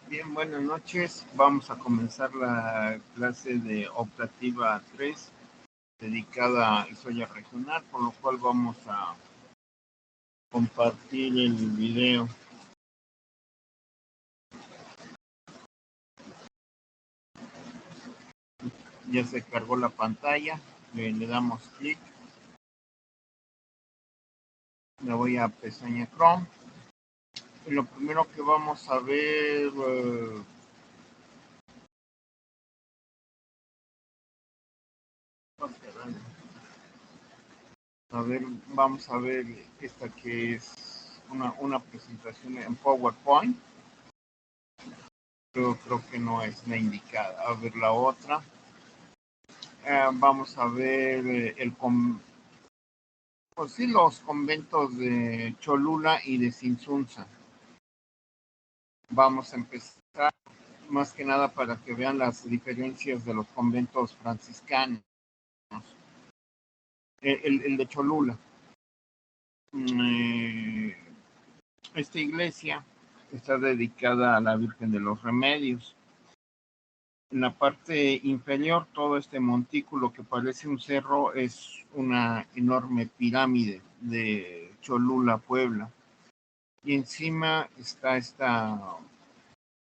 Bien, buenas noches. Vamos a comenzar la clase de optativa 3 dedicada a historia regional, por lo cual vamos a compartir el video. Ya se cargó la pantalla, le damos clic. Me voy a pestaña Chrome. Y lo primero que vamos a ver... vamos a ver esta que es una presentación en PowerPoint. Creo que no es la indicada. A ver la otra. Vamos a ver pues sí, los conventos de Cholula y de Sinsunza. Vamos a empezar más que nada para que vean las diferencias de los conventos franciscanos. El de Cholula. Esta iglesia está dedicada a la Virgen de los Remedios. En la parte inferior, todo este montículo que parece un cerro es una enorme pirámide de Cholula, Puebla. Y encima está esta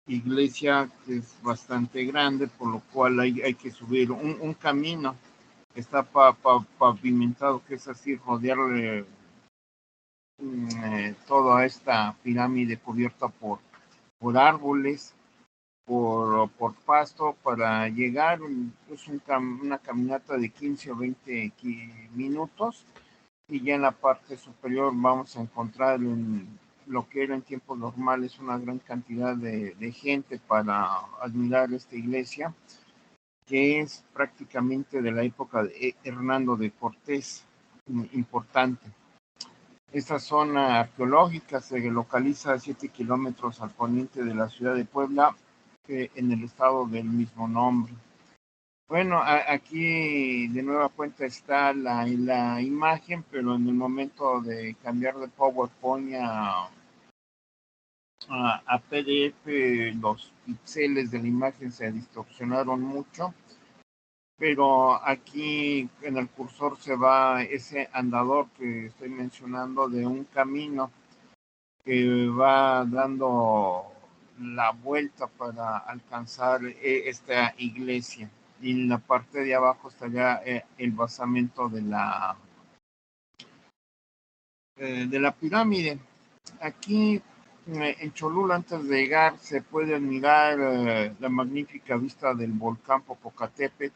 iglesia que es bastante grande, por lo cual hay que subir un camino que está pavimentado, que es así, rodearle toda esta pirámide cubierta por árboles, por pasto, para llegar. Es una caminata de 15 o 20 minutos, y ya en la parte superior vamos a encontrar lo que era en tiempos normales una gran cantidad de gente para admirar esta iglesia, que es prácticamente de la época de Hernando de Cortés, importante. Esta zona arqueológica se localiza a 7 kilómetros al poniente de la ciudad de Puebla, en el estado del mismo nombre. Bueno, aquí de nueva cuenta está la imagen, pero en el momento de cambiar de PowerPoint a PDF, los píxeles de la imagen se distorsionaron mucho, pero aquí en el cursor se va ese andador que estoy mencionando de un camino que va dando la vuelta para alcanzar esta iglesia. Y en la parte de abajo estaría el basamento de la pirámide. Aquí en Cholula, antes de llegar, se puede admirar la magnífica vista del volcán Popocatépetl,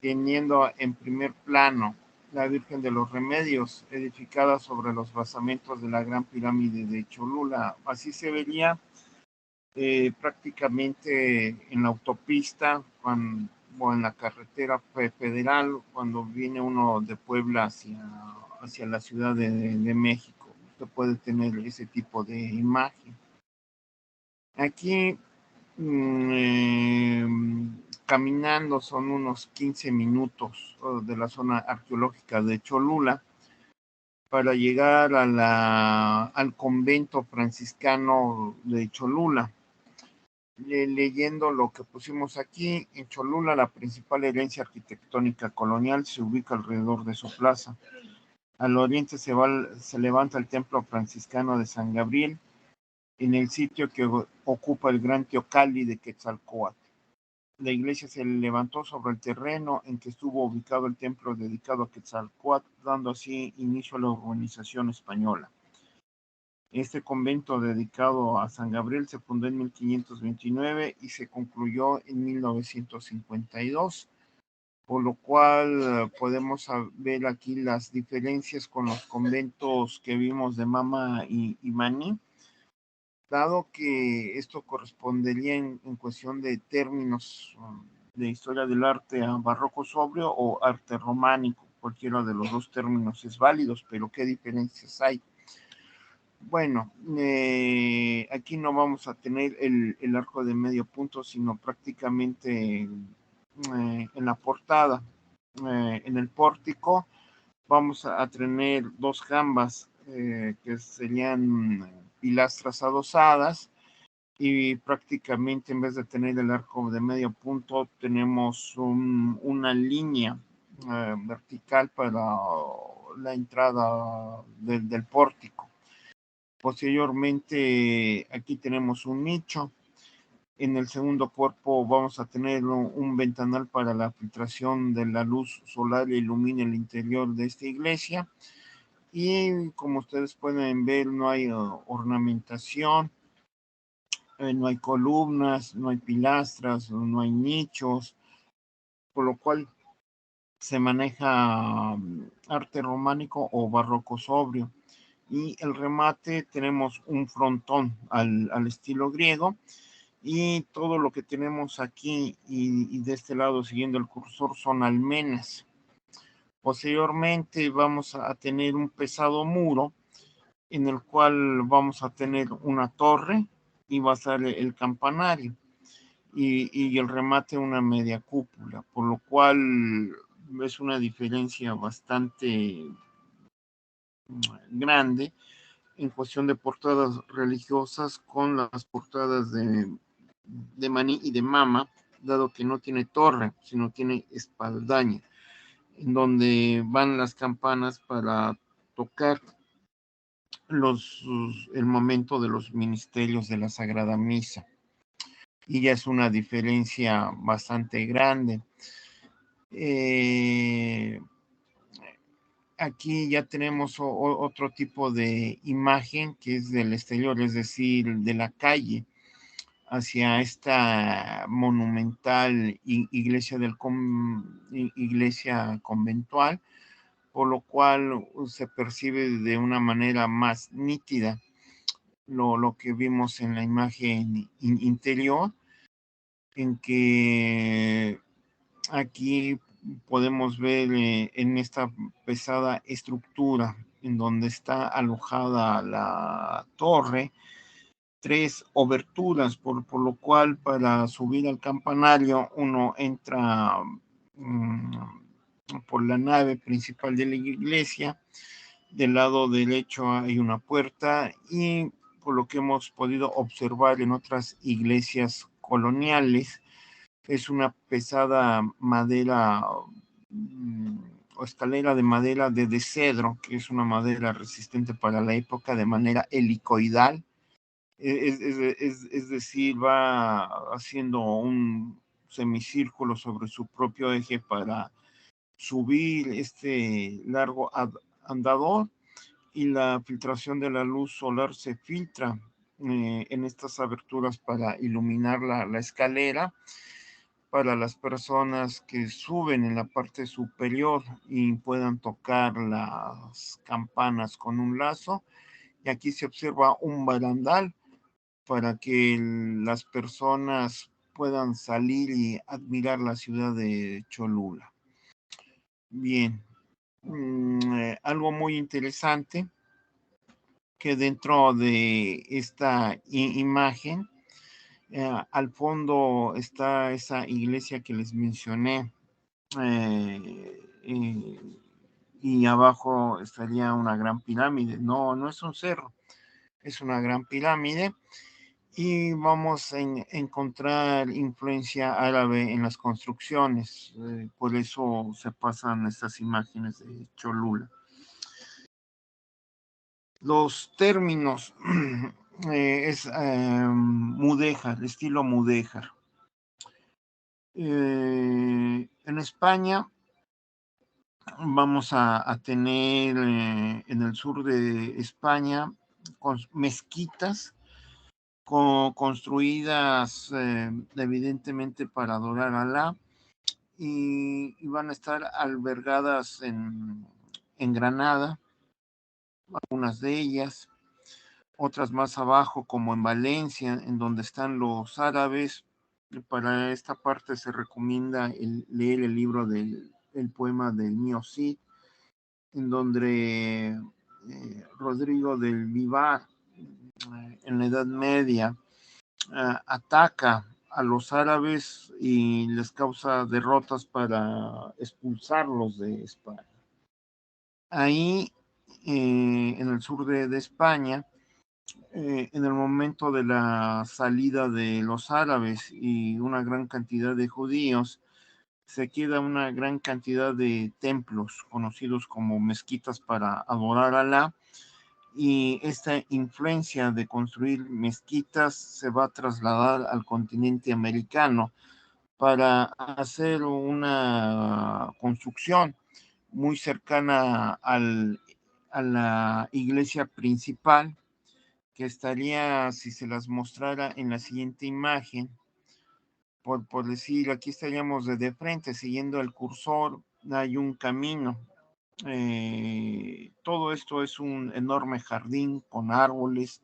teniendo en primer plano la Virgen de los Remedios, edificada sobre los basamentos de la Gran Pirámide de Cholula. Así se vería prácticamente en la autopista o en la carretera federal cuando viene uno de Puebla hacia la Ciudad de México. Usted puede tener ese tipo de imagen. Aquí caminando son unos 15 minutos de la zona arqueológica de Cholula para llegar al convento franciscano de Cholula. Leyendo lo que pusimos aquí, en Cholula la principal herencia arquitectónica colonial se ubica alrededor de su plaza. Al oriente se levanta el templo franciscano de San Gabriel, en el sitio que ocupa el gran teocalli de Quetzalcóatl. La iglesia se levantó sobre el terreno en que estuvo ubicado el templo dedicado a Quetzalcóatl, dando así inicio a la urbanización española. Este convento dedicado a San Gabriel se fundó en 1529 y se concluyó en 1952, por lo cual podemos ver aquí las diferencias con los conventos que vimos de Mama y Maní, dado que esto correspondería en cuestión de términos de historia del arte a barroco sobrio o arte románico. Cualquiera de los dos términos es válido, pero ¿qué diferencias hay? Bueno, aquí no vamos a tener el arco de medio punto, sino prácticamente en la portada. En el pórtico vamos a tener dos jambas que serían pilastras adosadas, y prácticamente en vez de tener el arco de medio punto tenemos una línea vertical para la entrada del pórtico. Posteriormente aquí tenemos un nicho. En el segundo cuerpo vamos a tener un ventanal para la filtración de la luz solar que ilumine el interior de esta iglesia. Y como ustedes pueden ver, no hay ornamentación, no hay columnas, no hay pilastras, no hay nichos, por lo cual se maneja arte románico o barroco sobrio. Y el remate tenemos un frontón al estilo griego, y todo lo que tenemos aquí y de este lado siguiendo el cursor son almenas. Posteriormente vamos a tener un pesado muro en el cual vamos a tener una torre y va a estar el campanario y el remate una media cúpula, por lo cual es una diferencia bastante grande en cuestión de portadas religiosas con las portadas de Maní y de Mama, dado que no tiene torre, sino tiene espaldaña, en donde van las campanas para tocar el momento de los ministerios de la Sagrada Misa. Y ya es una diferencia bastante grande. Aquí ya tenemos otro tipo de imagen que es del exterior, es decir, de la calle hacia esta monumental iglesia iglesia conventual, por lo cual se percibe de una manera más nítida lo que vimos en la imagen interior, en que aquí podemos ver en esta pesada estructura en donde está alojada la torre, 3 oberturas, por lo cual para subir al campanario uno entra por la nave principal de la iglesia. Del lado derecho hay una puerta y por lo que hemos podido observar en otras iglesias coloniales, es una pesada madera o escalera de madera de cedro, que es una madera resistente para la época, de manera helicoidal. Es decir, va haciendo un semicírculo sobre su propio eje para subir este largo andador, y la filtración de la luz solar se filtra en estas aberturas para iluminar la escalera para las personas que suben en la parte superior y puedan tocar las campanas con un lazo. Y aquí se observa un barandal para que las personas puedan salir y admirar la ciudad de Cholula. Bien, algo muy interesante que dentro de esta imagen, al fondo está esa iglesia que les mencioné, y abajo estaría una gran pirámide. No, no es un cerro, es una gran pirámide. Y vamos a encontrar influencia árabe en las construcciones. Por eso se pasan estas imágenes de Cholula. Los términos es mudéjar, estilo mudéjar. En España vamos a tener en el sur de España mezquitas construidas evidentemente para adorar a Alá, y van a estar albergadas en Granada, algunas de ellas, otras más abajo como en Valencia, en donde están los árabes. Para esta parte se recomienda leer el libro del poema del Mío Cid, en donde Rodrigo del Vivar, en la Edad Media, ataca a los árabes y les causa derrotas para expulsarlos de España. Ahí, en el sur de España, en el momento de la salida de los árabes y una gran cantidad de judíos, se queda una gran cantidad de templos conocidos como mezquitas para adorar a Alá, y esta influencia de construir mezquitas se va a trasladar al continente americano para hacer una construcción muy cercana a la iglesia principal, que estaría, si se las mostrara en la siguiente imagen, por decir, aquí estaríamos de frente, siguiendo el cursor, hay un camino. Todo esto es un enorme jardín con árboles.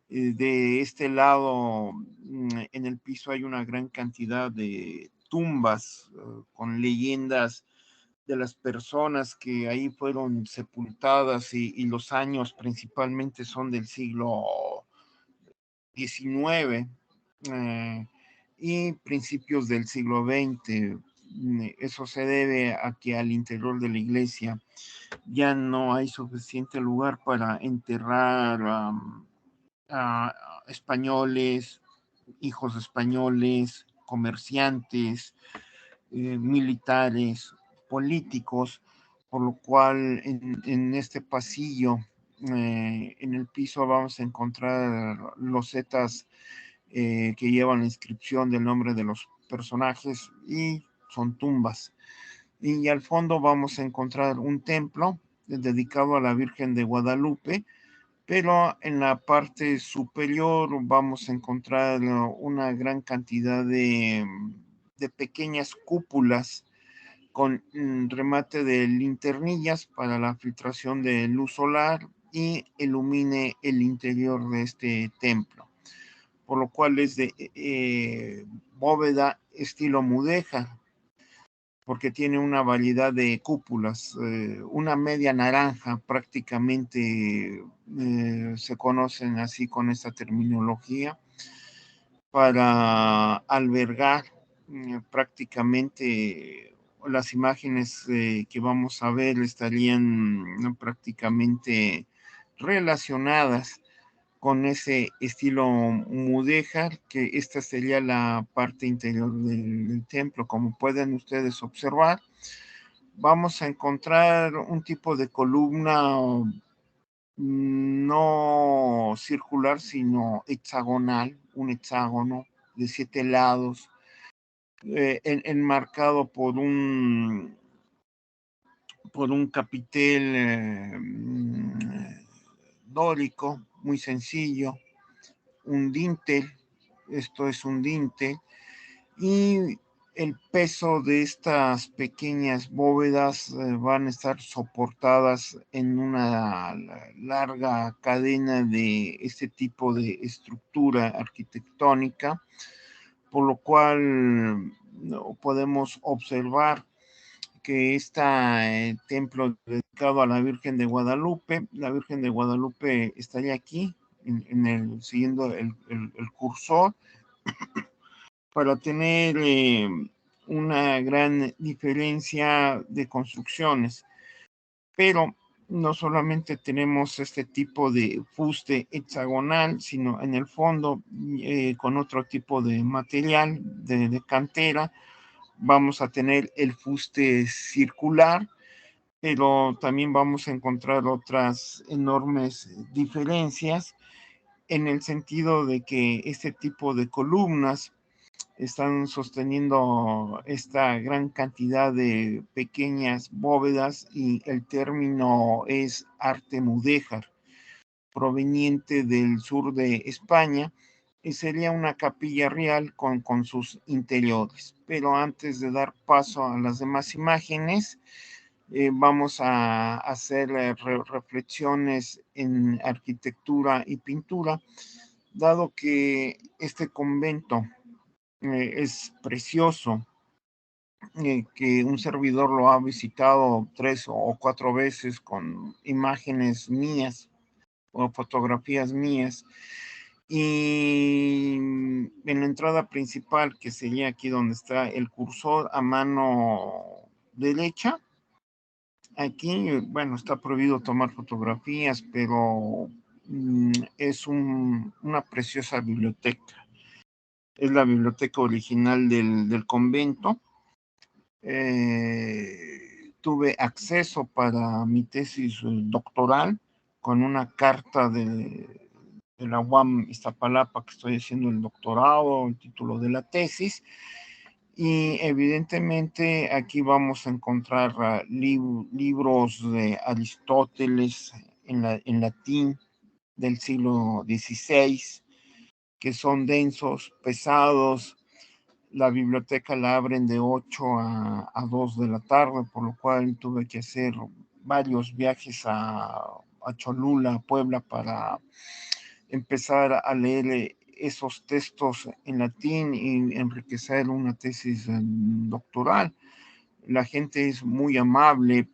De este lado, en el piso hay una gran cantidad de tumbas con leyendas de las personas que ahí fueron sepultadas, y los años principalmente son del siglo XIX y principios del siglo XX. Eso se debe a que al interior de la iglesia ya no hay suficiente lugar para enterrar a españoles, hijos de españoles, comerciantes, militares, políticos, por lo cual en este pasillo, en el piso, vamos a encontrar losetas que llevan la inscripción del nombre de los personajes y son tumbas. Y al fondo vamos a encontrar un templo dedicado a la Virgen de Guadalupe, pero en la parte superior vamos a encontrar una gran cantidad de pequeñas cúpulas con remate de linternillas para la filtración de luz solar y ilumine el interior de este templo, por lo cual es de bóveda estilo mudéjar, porque tiene una variedad de cúpulas, una media naranja prácticamente, se conocen así con esta terminología, para albergar prácticamente las imágenes que vamos a ver estarían prácticamente relacionadas con ese estilo mudéjar, que esta sería la parte interior del templo. Como pueden ustedes observar, vamos a encontrar un tipo de columna no circular, sino hexagonal, un hexágono de 7 lados, enmarcado por un capitel dórico, muy sencillo, un dintel, esto es un dintel, y el peso de estas pequeñas bóvedas van a estar soportadas en una larga cadena de este tipo de estructura arquitectónica, por lo cual podemos observar que este templo dedicado a la Virgen de Guadalupe estaría aquí, siguiendo el cursor, para tener una gran diferencia de construcciones. Pero no solamente tenemos este tipo de fuste hexagonal, sino en el fondo, con otro tipo de material de cantera, vamos a tener el fuste circular, pero también vamos a encontrar otras enormes diferencias, en el sentido de que este tipo de columnas están sosteniendo esta gran cantidad de pequeñas bóvedas, y el término es arte mudéjar, proveniente del sur de España, y sería una capilla real con sus interiores. Pero antes de dar paso a las demás imágenes, vamos a hacer reflexiones en arquitectura y pintura, dado que este convento es precioso, que un servidor lo ha visitado 3 o 4 veces con imágenes mías o fotografías mías. Y en la entrada principal, que sería aquí donde está el cursor a mano derecha, aquí, bueno, está prohibido tomar fotografías, pero Es una preciosa biblioteca. Es la biblioteca original del convento. Tuve acceso para mi tesis doctoral con una carta de la UAM Iztapalapa, que estoy haciendo el doctorado, el título de la tesis. Y evidentemente aquí vamos a encontrar libros de Aristóteles en latín del siglo XVI, que son densos, pesados. La biblioteca la abren de 8 a 2 de la tarde, por lo cual tuve que hacer varios viajes a Cholula, a Puebla, para empezar a leer esos textos en latín y enriquecer una tesis doctoral. La gente es muy amable,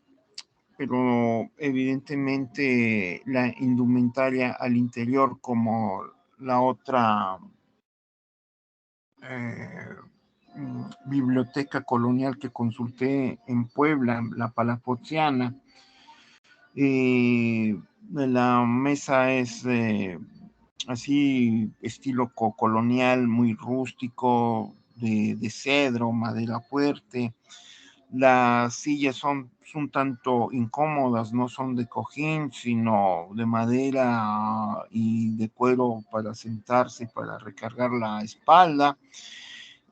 pero evidentemente la indumentaria al interior, como la otra biblioteca colonial que consulté en Puebla, la Palafoxiana, la mesa es así estilo colonial, muy rústico, de cedro, madera fuerte. Las sillas son un tanto incómodas, no son de cojín, sino de madera y de cuero para sentarse, para recargar la espalda.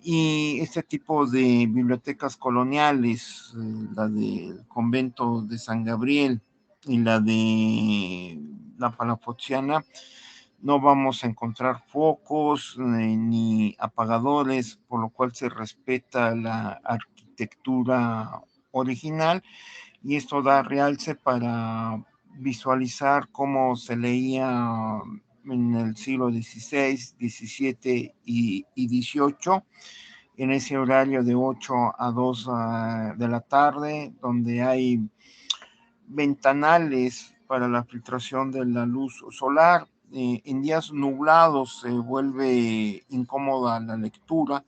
Y este tipo de bibliotecas coloniales, la del convento de San Gabriel y la de la Palafoxiana, no vamos a encontrar focos ni apagadores, por lo cual se respeta la arquitectura original, y esto da realce para visualizar cómo se leía en el siglo XVI, XVII y XVIII, en ese horario de 8 a 2 de la tarde, donde hay ventanales para la filtración de la luz solar. En días nublados se vuelve incómoda la lectura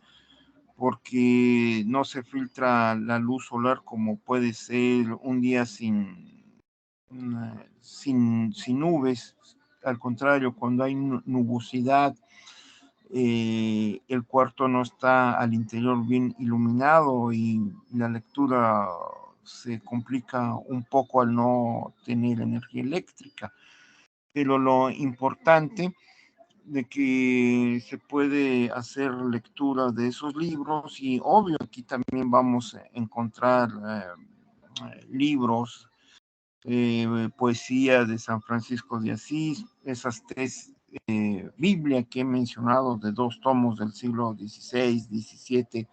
porque no se filtra la luz solar como puede ser un día sin nubes. Al contrario, cuando hay nubosidad, el cuarto no está al interior bien iluminado y la lectura se complica un poco al no tener energía eléctrica. Pero lo importante de que se puede hacer lectura de esos libros, y obvio aquí también vamos a encontrar libros, poesía de San Francisco de Asís, esas tres Biblia que he mencionado de 2 tomos del siglo XVI, XVII,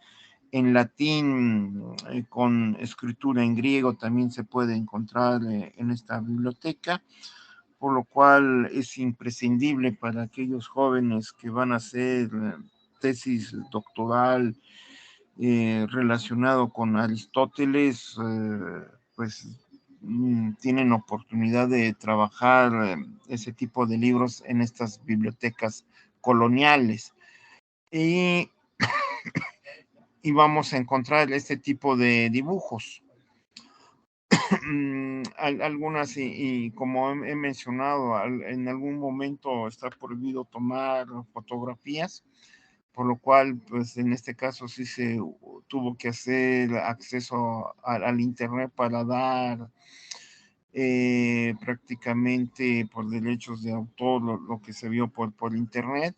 en latín, con escritura en griego, también se puede encontrar en esta biblioteca, por lo cual es imprescindible para aquellos jóvenes que van a hacer tesis doctoral relacionado con Aristóteles, pues tienen oportunidad de trabajar ese tipo de libros en estas bibliotecas coloniales. Y, y vamos a encontrar este tipo de dibujos. Algunas, y como he mencionado, en algún momento está prohibido tomar fotografías, por lo cual, pues en este caso sí se tuvo que hacer acceso al internet para dar prácticamente por derechos de autor lo que se vio por internet.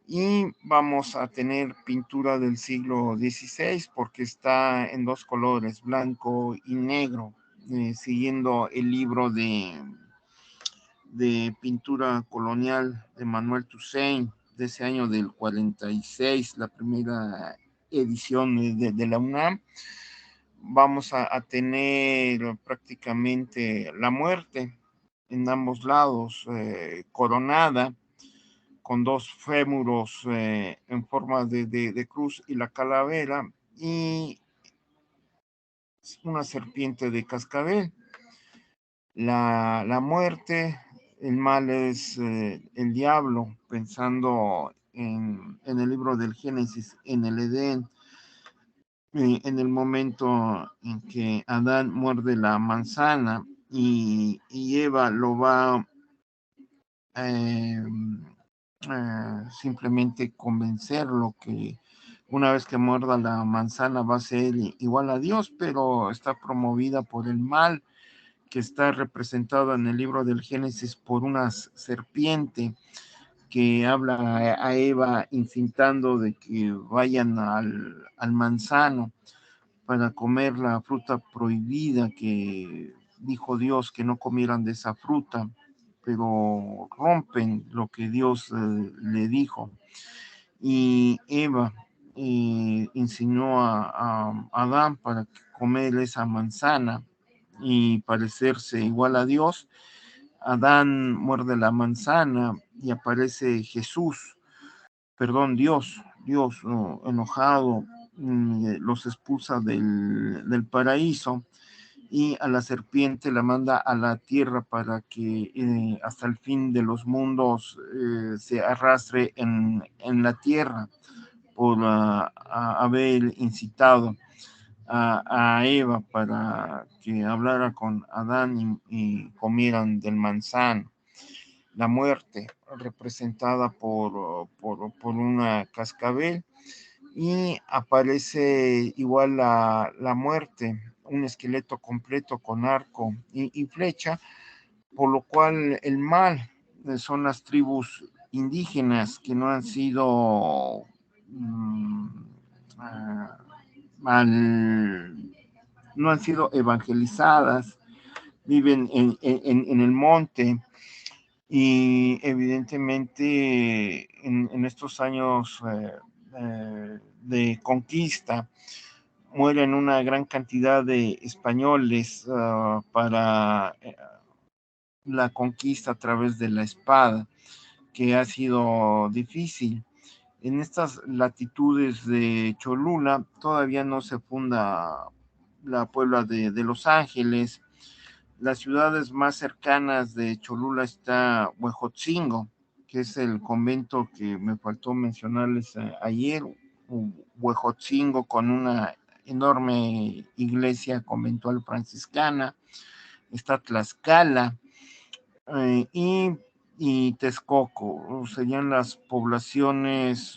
Y vamos a tener pintura del siglo XVI porque está en 2 colores, blanco y negro, siguiendo el libro de pintura colonial de Manuel Toussaint de ese año del 46, la primera edición de la UNAM. Vamos a tener prácticamente la muerte en ambos lados, coronada, con 2 fémuros en forma de cruz y la calavera, y una serpiente de cascabel. La muerte, el mal es el diablo, pensando en el libro del Génesis, en el Edén, en el momento en que Adán muerde la manzana y Eva lo va simplemente convencerlo que una vez que muerda la manzana va a ser igual a Dios, pero está promovida por el mal que está representado en el libro del Génesis por una serpiente que habla a Eva incitando de que vayan al manzano para comer la fruta prohibida que dijo Dios que no comieran de esa fruta, pero rompen lo que Dios le dijo. Y Eva insinuó a Adán para comer esa manzana y parecerse igual a Dios. Adán muerde la manzana y aparece Dios enojado, los expulsa del paraíso y a la serpiente la manda a la tierra para que hasta el fin de los mundos se arrastre en la tierra por haber incitado a Eva para que hablara con Adán y comieran del manzano. La muerte representada por una cascabel y aparece igual la muerte, un esqueleto completo con arco y flecha, por lo cual el mal son las tribus indígenas que no han sido no han sido evangelizadas, viven en el monte y evidentemente en estos años de conquista mueren una gran cantidad de españoles para la conquista a través de la espada, que ha sido difícil. En estas latitudes de Cholula todavía no se funda la Puebla de Los Ángeles. Las ciudades más cercanas de Cholula está Huejotzingo, que es el convento que me faltó mencionarles ayer, Huejotzingo con una enorme iglesia conventual franciscana. Está Tlaxcala y Texcoco, serían las poblaciones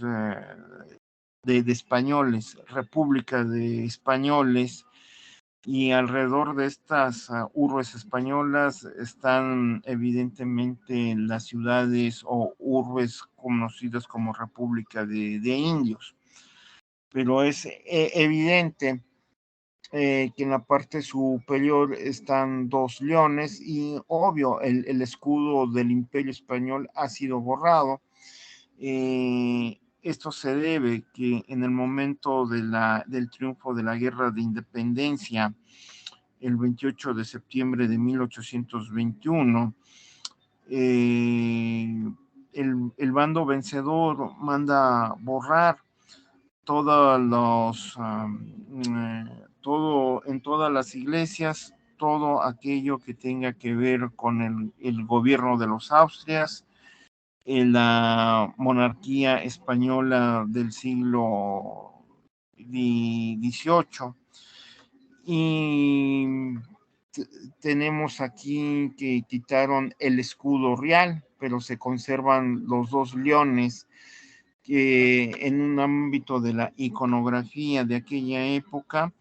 de españoles, república de españoles, y alrededor de estas urbes españolas están evidentemente las ciudades o urbes conocidas como república de indios, pero es evidente que en la parte superior están dos leones y obvio el escudo del Imperio Español ha sido borrado. Esto se debe que en el momento del triunfo de la Guerra de Independencia, el 28 de septiembre de 1821, el bando vencedor manda borrar en todas las iglesias, todo aquello que tenga que ver con el gobierno de los Austrias, la monarquía española del siglo XVIII. Y tenemos aquí que quitaron el escudo real, pero se conservan los dos leones que en un ámbito de la iconografía de aquella época,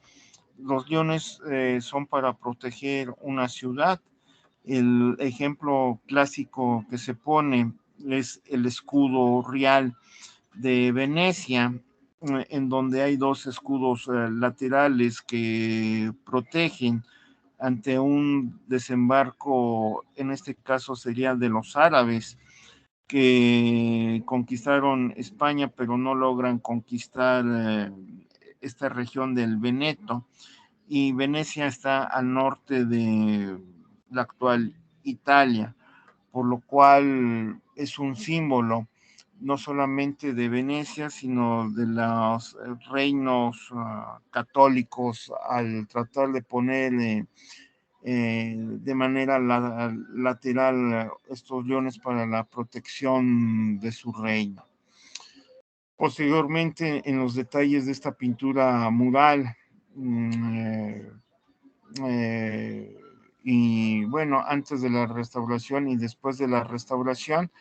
los leones son para proteger una ciudad. El ejemplo clásico que se pone es el escudo real de Venecia, en donde hay dos escudos laterales que protegen ante un desembarco, en este caso sería de los árabes, que conquistaron España, pero no logran conquistar esta región del Veneto. Y Venecia está al norte de la actual Italia, por lo cual es un símbolo no solamente de Venecia, sino de los reinos católicos al tratar de poner de manera lateral estos leones para la protección de su reino. Posteriormente, en los detalles de esta pintura mural y bueno, antes de la restauración y después de la restauración,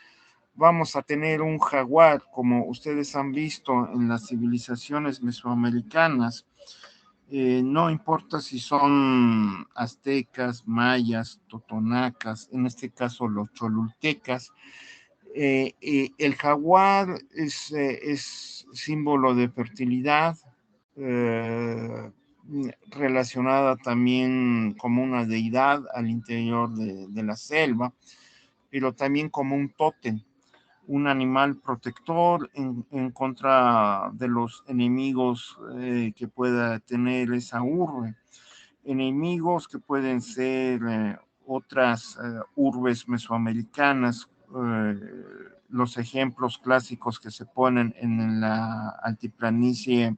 vamos a tener un jaguar, como ustedes han visto en las civilizaciones mesoamericanas. No importa si son aztecas, mayas, totonacas, en este caso los cholultecas. El jaguar es símbolo de fertilidad, relacionada también como una deidad al interior de la selva, pero también como un tótem, un animal protector en contra de los enemigos que pueda tener esa urbe. Enemigos que pueden ser otras urbes mesoamericanas. Los ejemplos clásicos que se ponen en la altiplanicie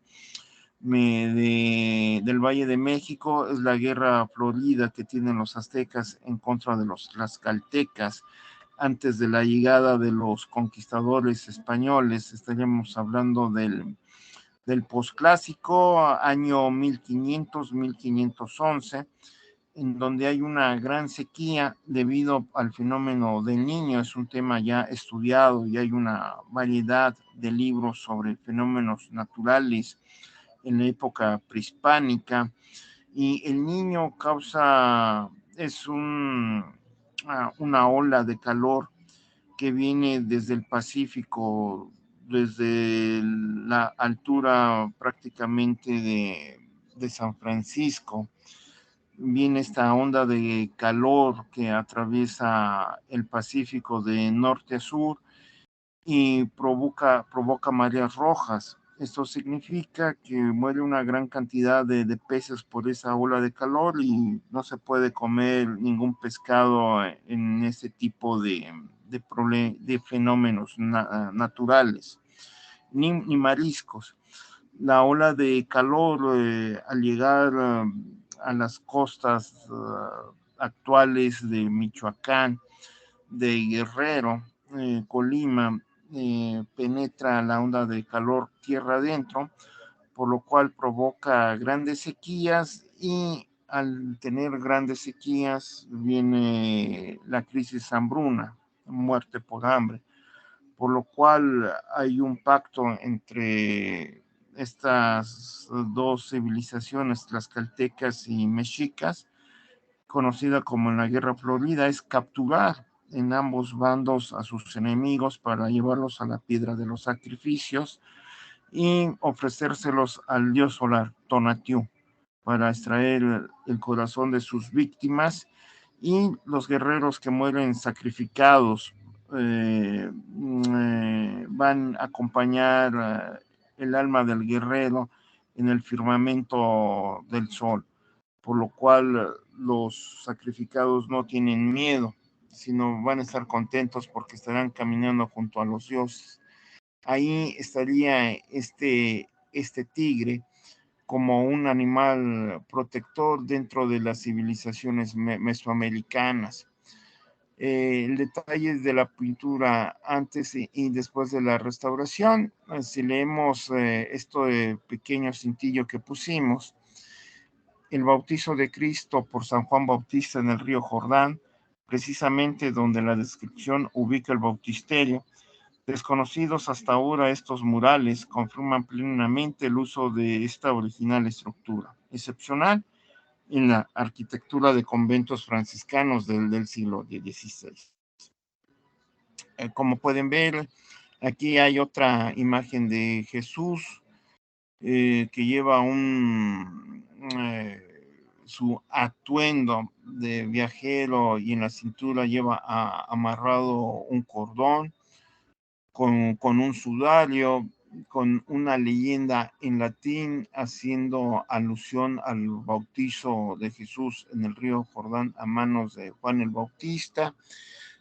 del Valle de México es la guerra florida que tienen los aztecas en contra de los tlaxcaltecas antes de la llegada de los conquistadores españoles. Estaríamos hablando del posclásico, año 1500-1511, en donde hay una gran sequía debido al fenómeno del Niño. Es un tema ya estudiado y hay una variedad de libros sobre fenómenos naturales en la época prehispánica, y el Niño es una ola de calor que viene desde el Pacífico, desde la altura prácticamente de San Francisco. Viene esta onda de calor que atraviesa el Pacífico de norte a sur y provoca mareas rojas. Esto significa que muere una gran cantidad de peces por esa ola de calor y no se puede comer ningún pescado en ese tipo de fenómenos naturales, ni mariscos. La ola de calor al llegar a las costas actuales de Michoacán, de Guerrero, Colima, penetra la onda de calor tierra adentro, por lo cual provoca grandes sequías, y al tener grandes sequías viene la crisis hambruna, muerte por hambre, por lo cual hay un pacto entre estas dos civilizaciones, tlaxcaltecas y mexicas, conocida como la Guerra Florida, es capturar en ambos bandos a sus enemigos para llevarlos a la piedra de los sacrificios y ofrecérselos al dios solar, Tonatiuh, para extraer el corazón de sus víctimas, y los guerreros que mueren sacrificados van a acompañar el alma del guerrero en el firmamento del sol, por lo cual los sacrificados no tienen miedo, sino van a estar contentos porque estarán caminando junto a los dioses. Ahí estaría este tigre como un animal protector dentro de las civilizaciones mesoamericanas. El detalle de la pintura antes y después de la restauración, si leemos este pequeño cintillo que pusimos, el bautizo de Cristo por San Juan Bautista en el río Jordán, precisamente donde la descripción ubica el bautisterio. Desconocidos hasta ahora, estos murales confirman plenamente el uso de esta original estructura, excepcional en la arquitectura de conventos franciscanos del siglo XVI. Como pueden ver, aquí hay otra imagen de Jesús que lleva su atuendo de viajero, y en la cintura lleva amarrado un cordón con un sudario, con una leyenda en latín haciendo alusión al bautizo de Jesús en el río Jordán a manos de Juan el Bautista.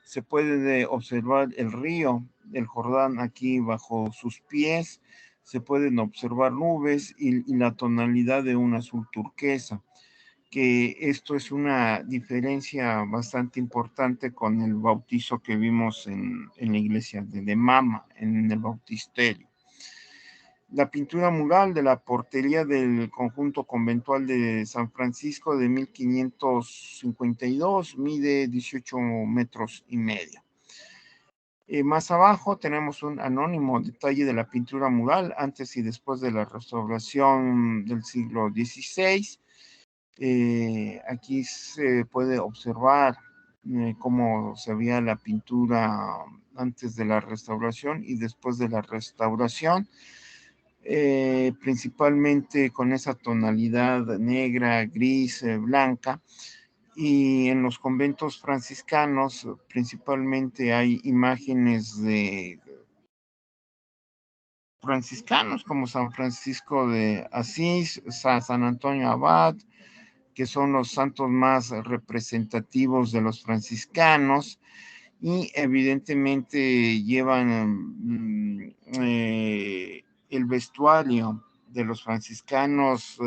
Se puede observar el río del Jordán aquí bajo sus pies, se pueden observar nubes y la tonalidad de un azul turquesa, que esto es una diferencia bastante importante con el bautizo que vimos en la iglesia de Mama, en el bautisterio. La pintura mural de la portería del conjunto conventual de San Francisco de 1552 mide 18 metros y medio. Más abajo tenemos un anónimo detalle de la pintura mural antes y después de la restauración del siglo XVI. Aquí se puede observar cómo se veía la pintura antes de la restauración y después de la restauración, principalmente con esa tonalidad negra, gris, blanca. Y en los conventos franciscanos principalmente hay imágenes de franciscanos como San Francisco de Asís, San Antonio Abad, que son los santos más representativos de los franciscanos, y evidentemente llevan el vestuario de los franciscanos,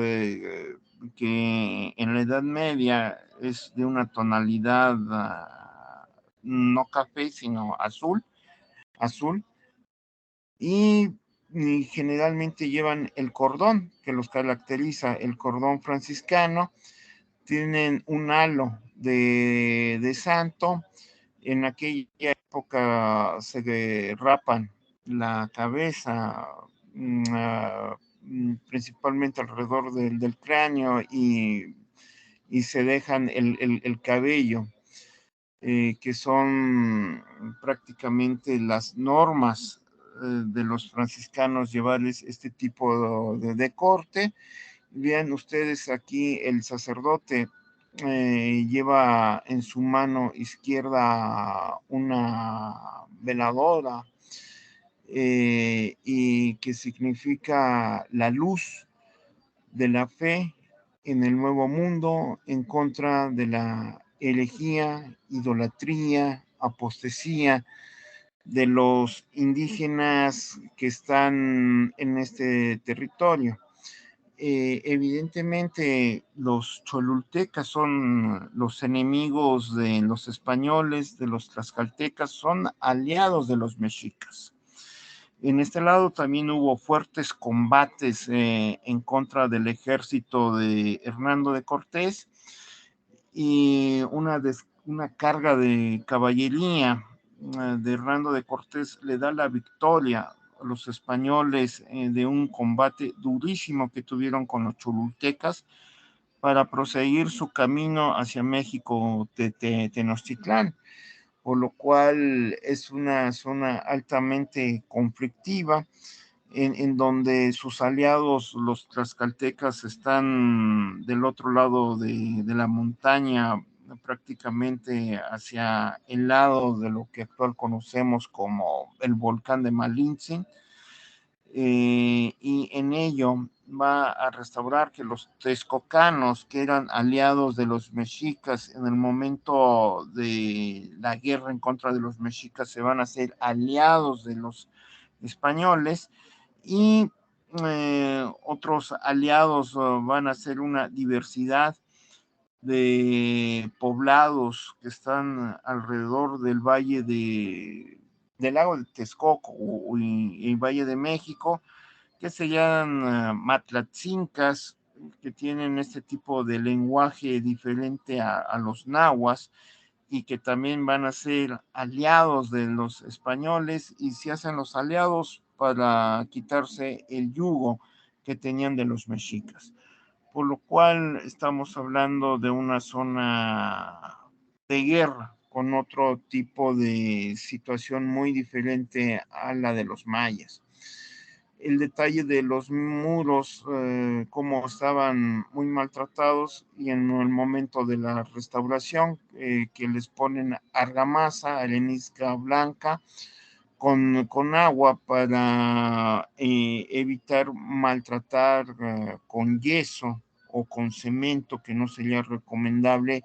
que en la Edad Media es de una tonalidad no café, sino azul, y generalmente llevan el cordón que los caracteriza, el cordón franciscano. Tienen un halo de santo. En aquella época se rapan la cabeza, principalmente alrededor del cráneo, y se dejan el cabello, que son prácticamente las normas de los franciscanos, llevarles este tipo de corte. Vean ustedes aquí, el sacerdote lleva en su mano izquierda una veladora, y que significa la luz de la fe en el nuevo mundo, en contra de la herejía, idolatría, apostasía de los indígenas que están en este territorio. Evidentemente los cholultecas son los enemigos de los españoles, de los tlaxcaltecas, son aliados de los mexicas. En este lado también hubo fuertes combates en contra del ejército de Hernando de Cortés, y una carga de caballería de Hernando de Cortés le da la victoria a los españoles de un combate durísimo que tuvieron con los cholultecas para proseguir su camino hacia México, Tenochtitlán, por lo cual es una zona altamente conflictiva, en donde sus aliados, los tlaxcaltecas, están del otro lado de la montaña, prácticamente hacia el lado de lo que actual conocemos como el volcán de Malintzin, y en ello va a restaurar que los texcocanos, que eran aliados de los mexicas en el momento de la guerra en contra de los mexicas, se van a hacer aliados de los españoles, y otros aliados van a ser una diversidad de poblados que están alrededor del valle del lago de Texcoco y Valle de México, que se llaman matlatzincas, que tienen este tipo de lenguaje diferente a los nahuas, y que también van a ser aliados de los españoles, y se hacen los aliados para quitarse el yugo que tenían de los mexicas. Por lo cual estamos hablando de una zona de guerra con otro tipo de situación muy diferente a la de los mayas. El detalle de los muros, cómo estaban muy maltratados, y en el momento de la restauración, que les ponen argamasa, arenisca blanca, con agua para evitar maltratar con yeso o con cemento, que no sería recomendable,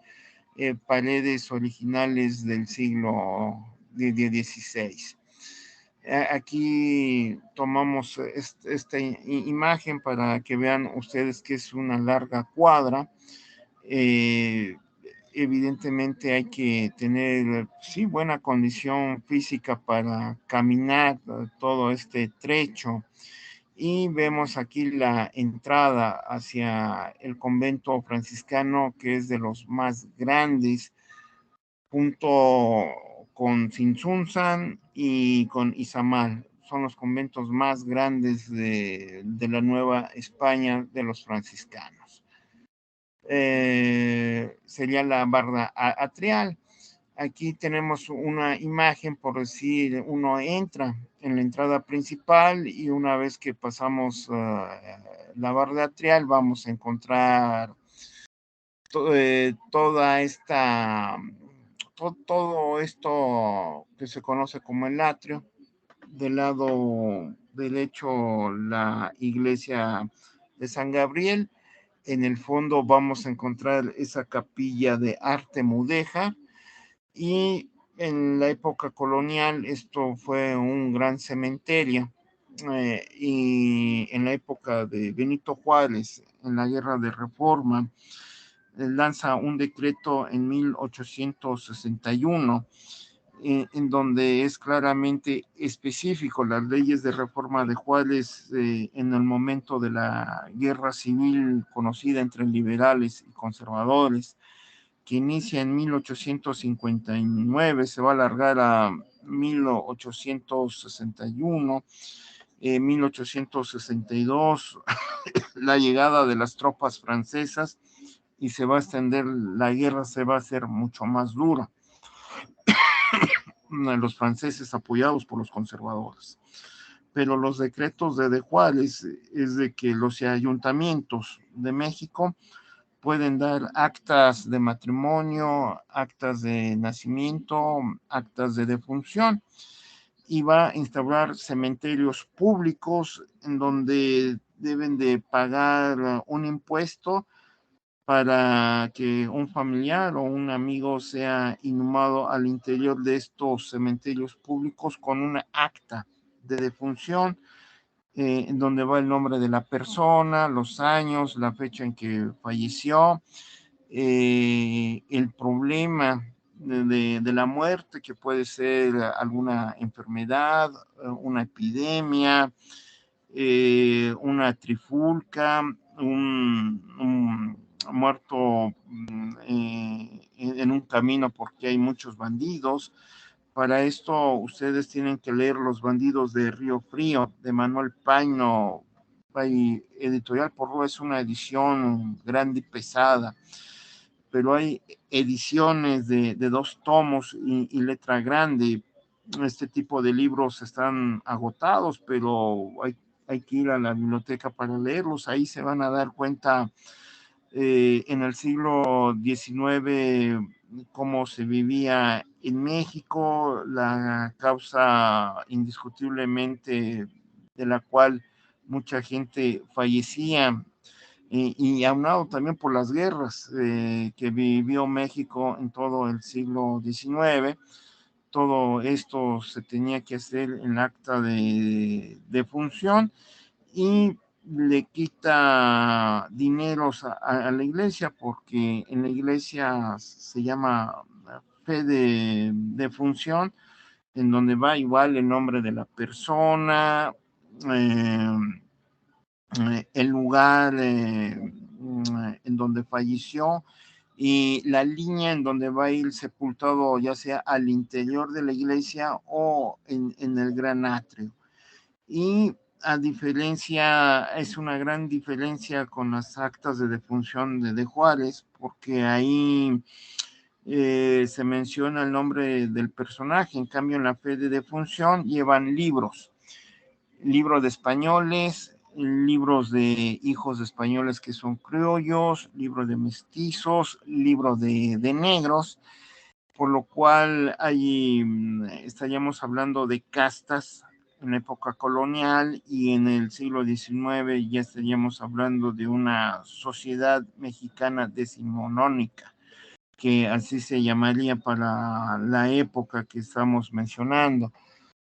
paredes originales del siglo XVI. Aquí tomamos esta imagen para que vean ustedes que es una larga cuadra. Evidentemente hay que tener, sí, buena condición física para caminar todo este trecho, y vemos aquí la entrada hacia el convento franciscano, que es de los más grandes, junto con Tzintzuntzan y con Izamal. Son los conventos más grandes de la Nueva España de los franciscanos. Sería la barda atrial. Aquí tenemos una imagen, por decir, uno entra en la entrada principal y una vez que pasamos la barda atrial vamos a encontrar toda esta, todo esto que se conoce como el atrio. Del lado derecho la iglesia de San Gabriel. En el fondo vamos a encontrar esa capilla de arte mudéjar, y en la época colonial esto fue un gran cementerio, y en la época de Benito Juárez, en la guerra de Reforma, lanza un decreto en 1861 en donde es claramente específico las leyes de reforma de Juárez en el momento de la guerra civil conocida entre liberales y conservadores, que inicia en 1859, se va a alargar a 1861, 1862, la llegada de las tropas francesas, y se va a extender, la guerra se va a hacer mucho más dura. Los franceses apoyados por los conservadores. Pero los decretos de Juárez es de que los ayuntamientos de México pueden dar actas de matrimonio, actas de nacimiento, actas de defunción, y va a instaurar cementerios públicos en donde deben de pagar un impuesto para que un familiar o un amigo sea inhumado al interior de estos cementerios públicos con una acta de defunción, en donde va el nombre de la persona, los años, la fecha en que falleció, el problema de la muerte, que puede ser alguna enfermedad, una epidemia, una trifulca, un muerto en un camino porque hay muchos bandidos. Para esto ustedes tienen que leer Los bandidos de Río Frío, de Manuel Paino, editorial Porro. Es una edición grande y pesada, pero hay ediciones de 2 tomos y letra grande. Este tipo de libros están agotados, pero hay que ir a la biblioteca para leerlos. Ahí se van a dar cuenta en el siglo XIX cómo se vivía en México, la causa indiscutiblemente de la cual mucha gente fallecía, y aunado también por las guerras que vivió México en todo el siglo XIX. Todo esto se tenía que hacer en acta de función, y le quita dineros a la iglesia, porque en la iglesia se llama fe de función, en donde va igual el nombre de la persona, eh, el lugar en donde falleció, y la línea en donde va a ir sepultado, ya sea al interior de la iglesia o en el gran atrio. Y a diferencia, es una gran diferencia con las actas de defunción de Juárez, porque ahí se menciona el nombre del personaje. En cambio, en la fe de defunción llevan libros de españoles, libros de hijos de españoles que son criollos, libros de mestizos, libros de negros, por lo cual ahí estaríamos hablando de castas en la época colonial, y en el siglo XIX ya estaríamos hablando de una sociedad mexicana decimonónica, que así se llamaría para la época que estamos mencionando.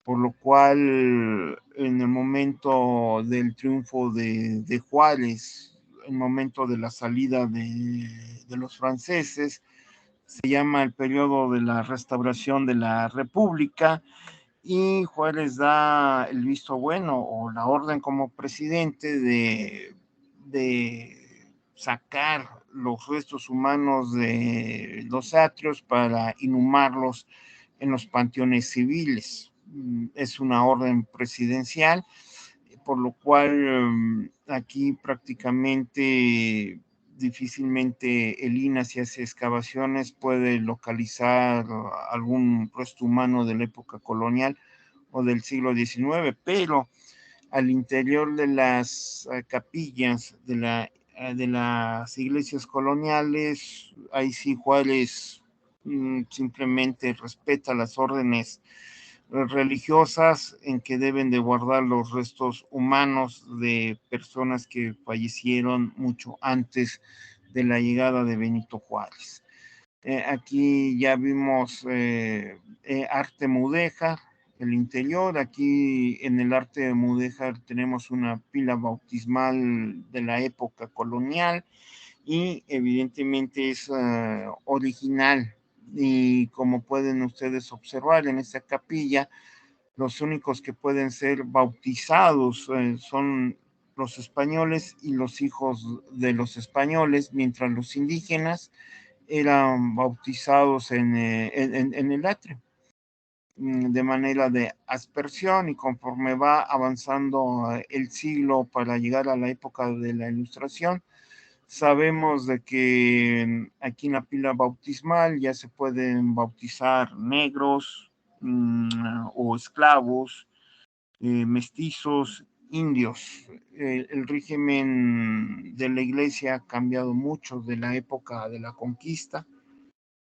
Por lo cual, en el momento del triunfo de Juárez, el momento de la salida de los franceses, se llama el periodo de la restauración de la República, y Juárez da el visto bueno o la orden como presidente de sacar los restos humanos de los atrios para inhumarlos en los panteones civiles. Es una orden presidencial, por lo cual aquí prácticamente difícilmente el INAH, si hace excavaciones, puede localizar algún resto humano de la época colonial o del siglo XIX, pero al interior de las capillas de las iglesias coloniales, ahí sí Juárez simplemente respeta las órdenes religiosas en que deben de guardar los restos humanos de personas que fallecieron mucho antes de la llegada de Benito Juárez. Aquí ya vimos arte mudéjar, el interior. Aquí en el arte mudéjar tenemos una pila bautismal de la época colonial y evidentemente es original. Y como pueden ustedes observar en esta capilla, los únicos que pueden ser bautizados son los españoles y los hijos de los españoles, mientras los indígenas eran bautizados en el atrio de manera de aspersión, y conforme va avanzando el siglo para llegar a la época de la Ilustración, sabemos de que aquí en la pila bautismal ya se pueden bautizar negros o esclavos, mestizos, indios. El régimen de la iglesia ha cambiado mucho de la época de la conquista,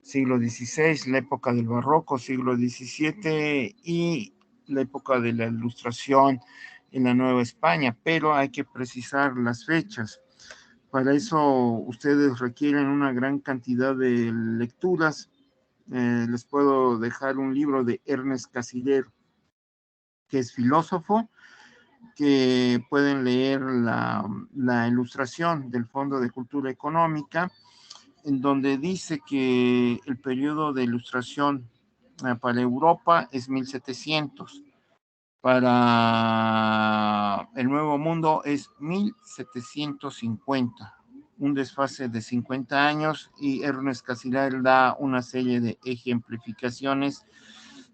siglo XVI, la época del barroco, siglo XVII, y la época de la ilustración en la Nueva España, pero hay que precisar las fechas. Para eso ustedes requieren una gran cantidad de lecturas. Les puedo dejar un libro de Ernest Cassirer, que es filósofo, que pueden leer la ilustración del Fondo de Cultura Económica, en donde dice que el periodo de ilustración para Europa es 1700, para el Nuevo Mundo es 1750, un desfase de 50 años, y Ernest Cassirer da una serie de ejemplificaciones,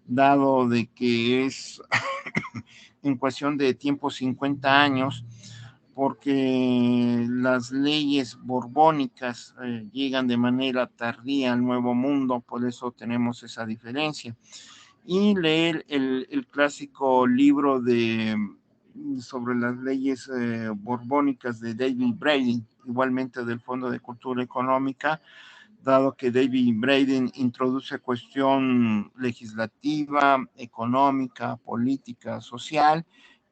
dado de que es en cuestión de tiempo 50 años, porque las leyes borbónicas llegan de manera tardía al Nuevo Mundo, por eso tenemos esa diferencia. Y leer el clásico libro sobre las leyes borbónicas de David Braden, igualmente del Fondo de Cultura Económica, dado que David Braden introduce cuestión legislativa, económica, política, social,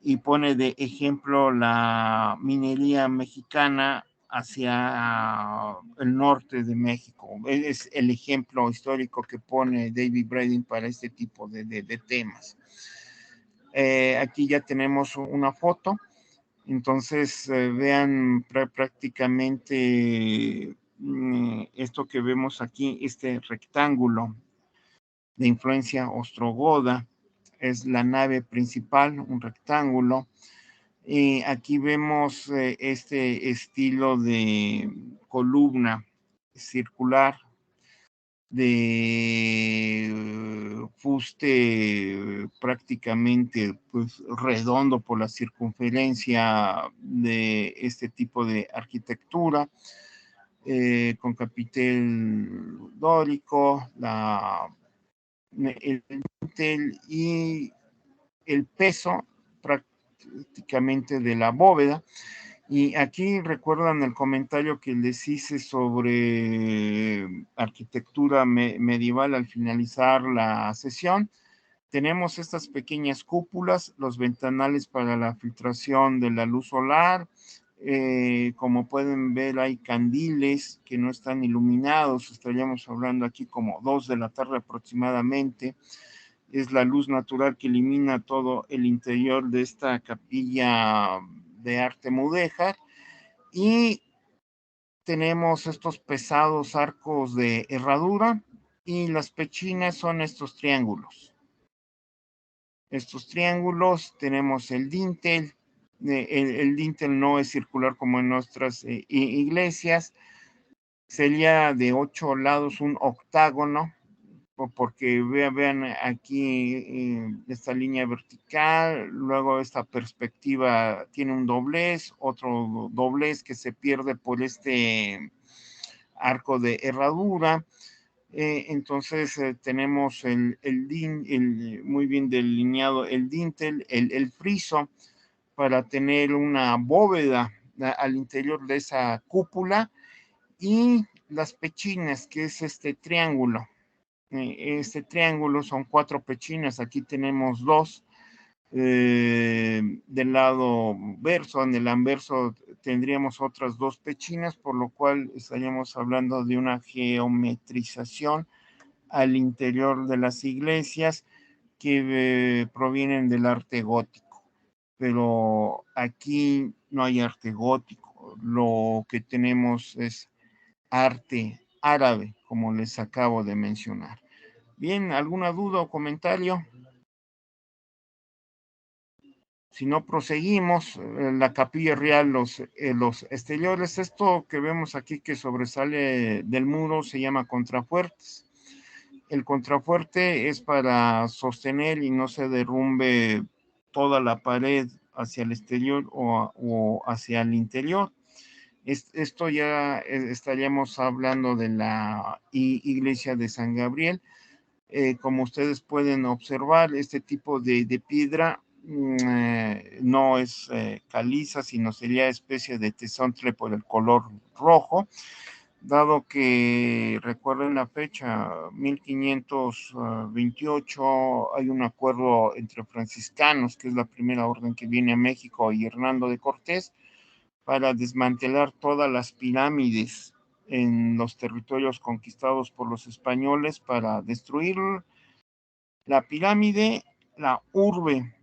y pone de ejemplo la minería mexicana hacia el norte de México. Es el ejemplo histórico que pone David Braden para este tipo de temas. Aquí ya tenemos una foto. Entonces, vean prácticamente esto que vemos aquí, este rectángulo de influencia ostrogoda, es la nave principal, un rectángulo. Y aquí vemos este estilo de columna circular de fuste prácticamente pues redondo por la circunferencia de este tipo de arquitectura, con capitel dórico, el dintel y el peso prácticamente de la bóveda. Y aquí recuerdan el comentario que les hice sobre arquitectura medieval al finalizar la sesión. Tenemos estas pequeñas cúpulas, los ventanales para la filtración de la luz solar. Como pueden ver, hay candiles que no están iluminados. Estaríamos hablando aquí como 2 de la tarde aproximadamente. Es la luz natural que ilumina todo el interior de esta capilla de arte mudéjar. Y tenemos estos pesados arcos de herradura, y las pechinas son estos triángulos. estos triángulos. Tenemos el dintel. El dintel no es circular como en nuestras iglesias. Sería de 8 lados un octágono, porque vean aquí esta línea vertical, luego esta perspectiva tiene un doblez, otro doblez que se pierde por este arco de herradura. Entonces tenemos muy bien delineado el dintel, el friso, para tener una bóveda al interior de esa cúpula, y las pechinas, que es este triángulo. Este triángulo son 4 pechinas, aquí tenemos 2 del lado verso. En el anverso tendríamos otras 2 pechinas, por lo cual estaríamos hablando de una geometrización al interior de las iglesias que provienen del arte gótico. Pero aquí no hay arte gótico, lo que tenemos es arte árabe, como les acabo de mencionar. Bien, ¿alguna duda o comentario? Si no, proseguimos. La capilla real, los exteriores. Esto que vemos aquí que sobresale del muro se llama contrafuertes. El contrafuerte es para sostener y no se derrumbe toda la pared hacia el exterior o hacia el interior. Esto ya estaríamos hablando de la iglesia de San Gabriel. Como ustedes pueden observar, este tipo de piedra no es caliza, sino sería especie de tezontle por el color rojo, dado que recuerden la fecha, 1528, hay un acuerdo entre franciscanos, que es la primera orden que viene a México, y Hernando de Cortés, para desmantelar todas las pirámides en los territorios conquistados por los españoles, para destruir la pirámide, la urbe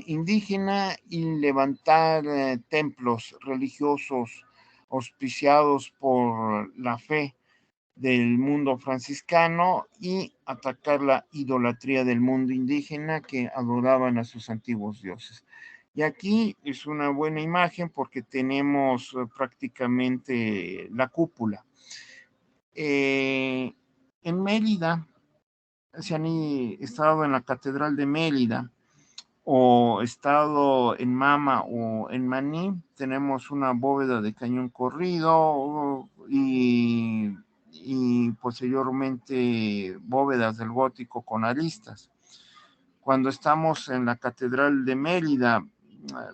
indígena, y levantar templos religiosos auspiciados por la fe del mundo franciscano, y atacar la idolatría del mundo indígena, que adoraban a sus antiguos dioses. Y aquí es una buena imagen porque tenemos prácticamente la cúpula. En Mérida, si han estado en la Catedral de Mérida o estado en Mama o en Maní, tenemos una bóveda de cañón corrido y posteriormente bóvedas del gótico con aristas. Cuando estamos en la Catedral de Mérida,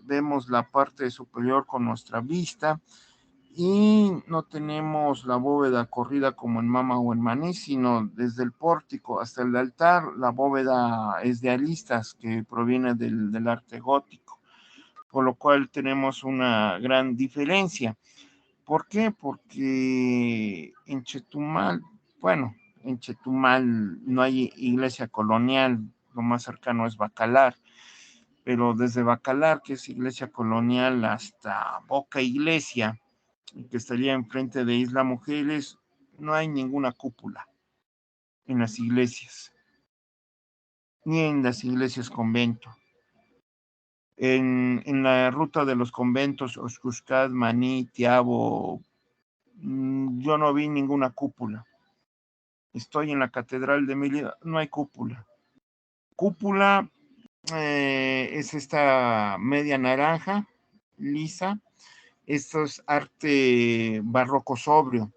vemos la parte superior con nuestra vista, y no tenemos la bóveda corrida como en Mama o en Maní, sino desde el pórtico hasta el altar, la bóveda es de aristas, que proviene del arte gótico, por lo cual tenemos una gran diferencia. ¿Por qué? Porque en Chetumal, bueno, en Chetumal no hay iglesia colonial, lo más cercano es Bacalar, pero desde Bacalar, que es iglesia colonial, hasta Boca Iglesia, que estaría enfrente de Isla Mujeres, no hay ninguna cúpula en las iglesias, ni en las iglesias convento. En la ruta de los conventos, Oxcuscat, Maní, Tiabo, yo no vi ninguna cúpula. Estoy en la Catedral de Mérida, no hay cúpula. Cúpula es esta media naranja, lisa. Esto es arte barroco sobrio.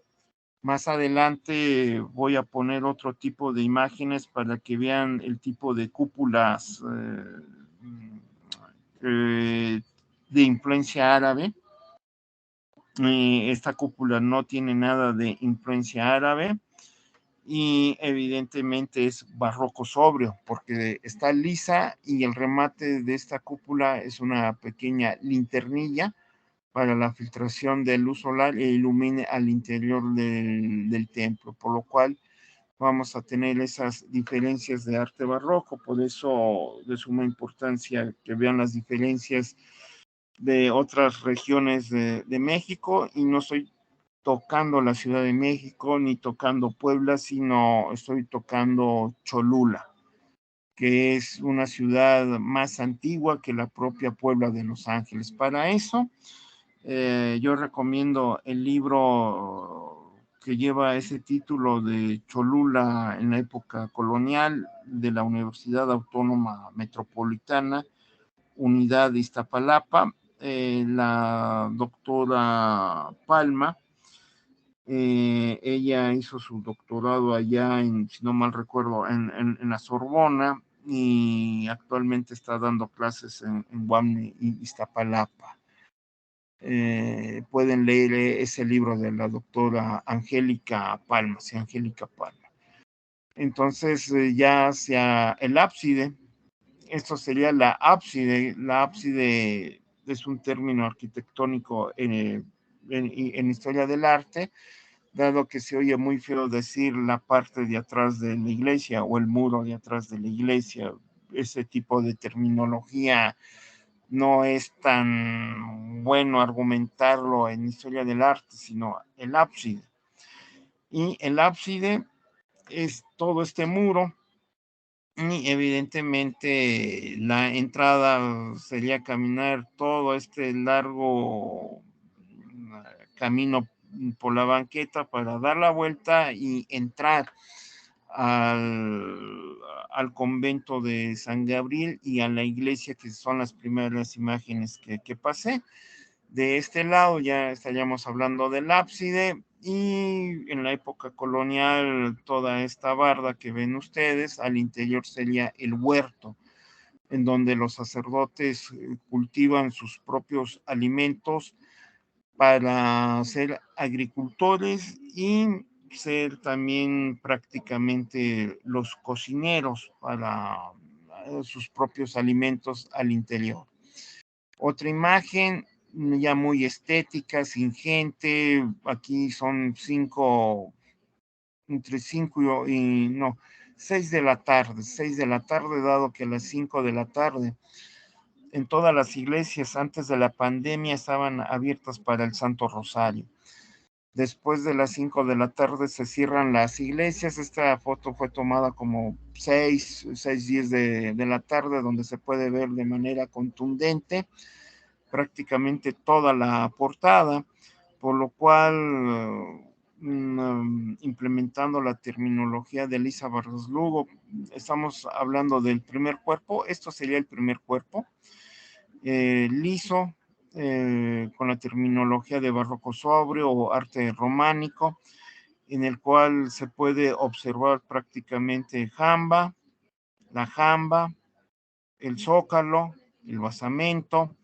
Más adelante voy a poner otro tipo de imágenes para que vean el tipo de cúpulas de influencia árabe. Esta cúpula no tiene nada de influencia árabe y evidentemente es barroco sobrio porque está lisa, y el remate de esta cúpula es una pequeña linternilla para la filtración de luz solar e ilumine al interior del templo, por lo cual vamos a tener esas diferencias de arte barroco. Por eso de suma importancia que vean las diferencias de otras regiones de México, y no estoy tocando la Ciudad de México ni tocando Puebla, sino estoy tocando Cholula. que es una ciudad más antigua que la propia Puebla de Los Ángeles. Para eso, yo recomiendo el libro que lleva ese título de Cholula en la época colonial de la Universidad Autónoma Metropolitana, Unidad de Iztapalapa, la doctora Palma. Ella hizo su doctorado allá, si no mal recuerdo, en la Sorbona, y actualmente está dando clases en UAM y Iztapalapa. Pueden leer ese libro de la doctora Angélica Palma, sí, Angélica Palma. Entonces, ya hacia el ábside, esto sería la ábside. La ábside es un término arquitectónico en historia del arte, dado que se oye muy feo decir la parte de atrás de la iglesia o el muro de atrás de la iglesia. Ese tipo de terminología no es tan bueno argumentarlo en historia del arte, sino el ábside. Y el ábside es todo este muro, y evidentemente la entrada sería caminar todo este largo camino por la banqueta para dar la vuelta y entrar al convento de San Gabriel y a la iglesia, que son las primeras imágenes que pasé. De este lado ya estaríamos hablando del ábside, y en la época colonial toda esta barda que ven ustedes al interior sería el huerto, en donde los sacerdotes cultivan sus propios alimentos para ser agricultores y ser también prácticamente los cocineros para sus propios alimentos al interior. Otra imagen ya muy estética, sin gente. Aquí son entre 5 y no, 6 de la tarde, 6 de la tarde, dado que a las 5 de la tarde en todas las iglesias antes de la pandemia estaban abiertas para el Santo Rosario. Después de las 5 de la tarde se cierran las iglesias. Esta foto fue tomada como 10 de la tarde, donde se puede ver de manera contundente prácticamente toda la portada, por lo cual, implementando la terminología de Elisa Vargas Lugo, estamos hablando del primer cuerpo. Esto sería el primer cuerpo, liso, con la terminología de barroco sobrio o arte románico, en el cual se puede observar prácticamente la jamba, el zócalo, el basamento.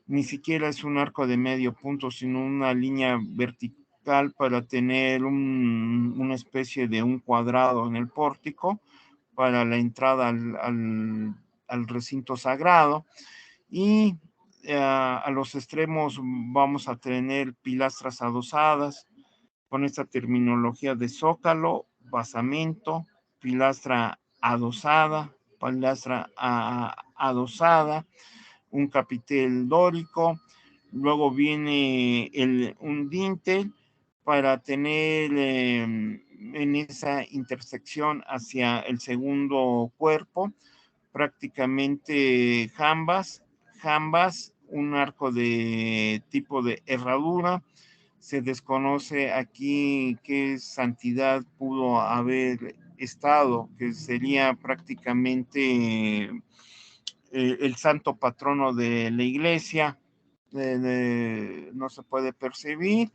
Ni siquiera es un arco de medio punto, sino una línea vertical para tener una especie de un cuadrado en el pórtico para la entrada al recinto sagrado. Y a los extremos vamos a tener pilastras adosadas con esta terminología de zócalo, basamento, pilastra adosada, adosada, un capitel dórico. Luego viene un dintel para tener en esa intersección hacia el segundo cuerpo prácticamente jambas, un arco de tipo de herradura. Se desconoce aquí qué santidad pudo haber estado, que sería prácticamente el santo patrono de la iglesia. No se puede percibir.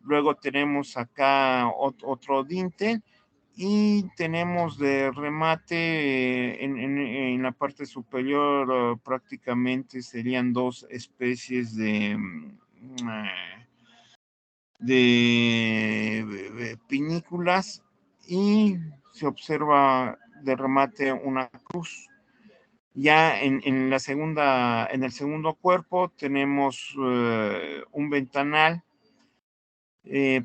Luego tenemos acá otro dintel, y tenemos de remate en la parte superior, prácticamente serían dos especies de pinículas, y se observa de remate una cruz. Ya en el segundo cuerpo tenemos un ventanal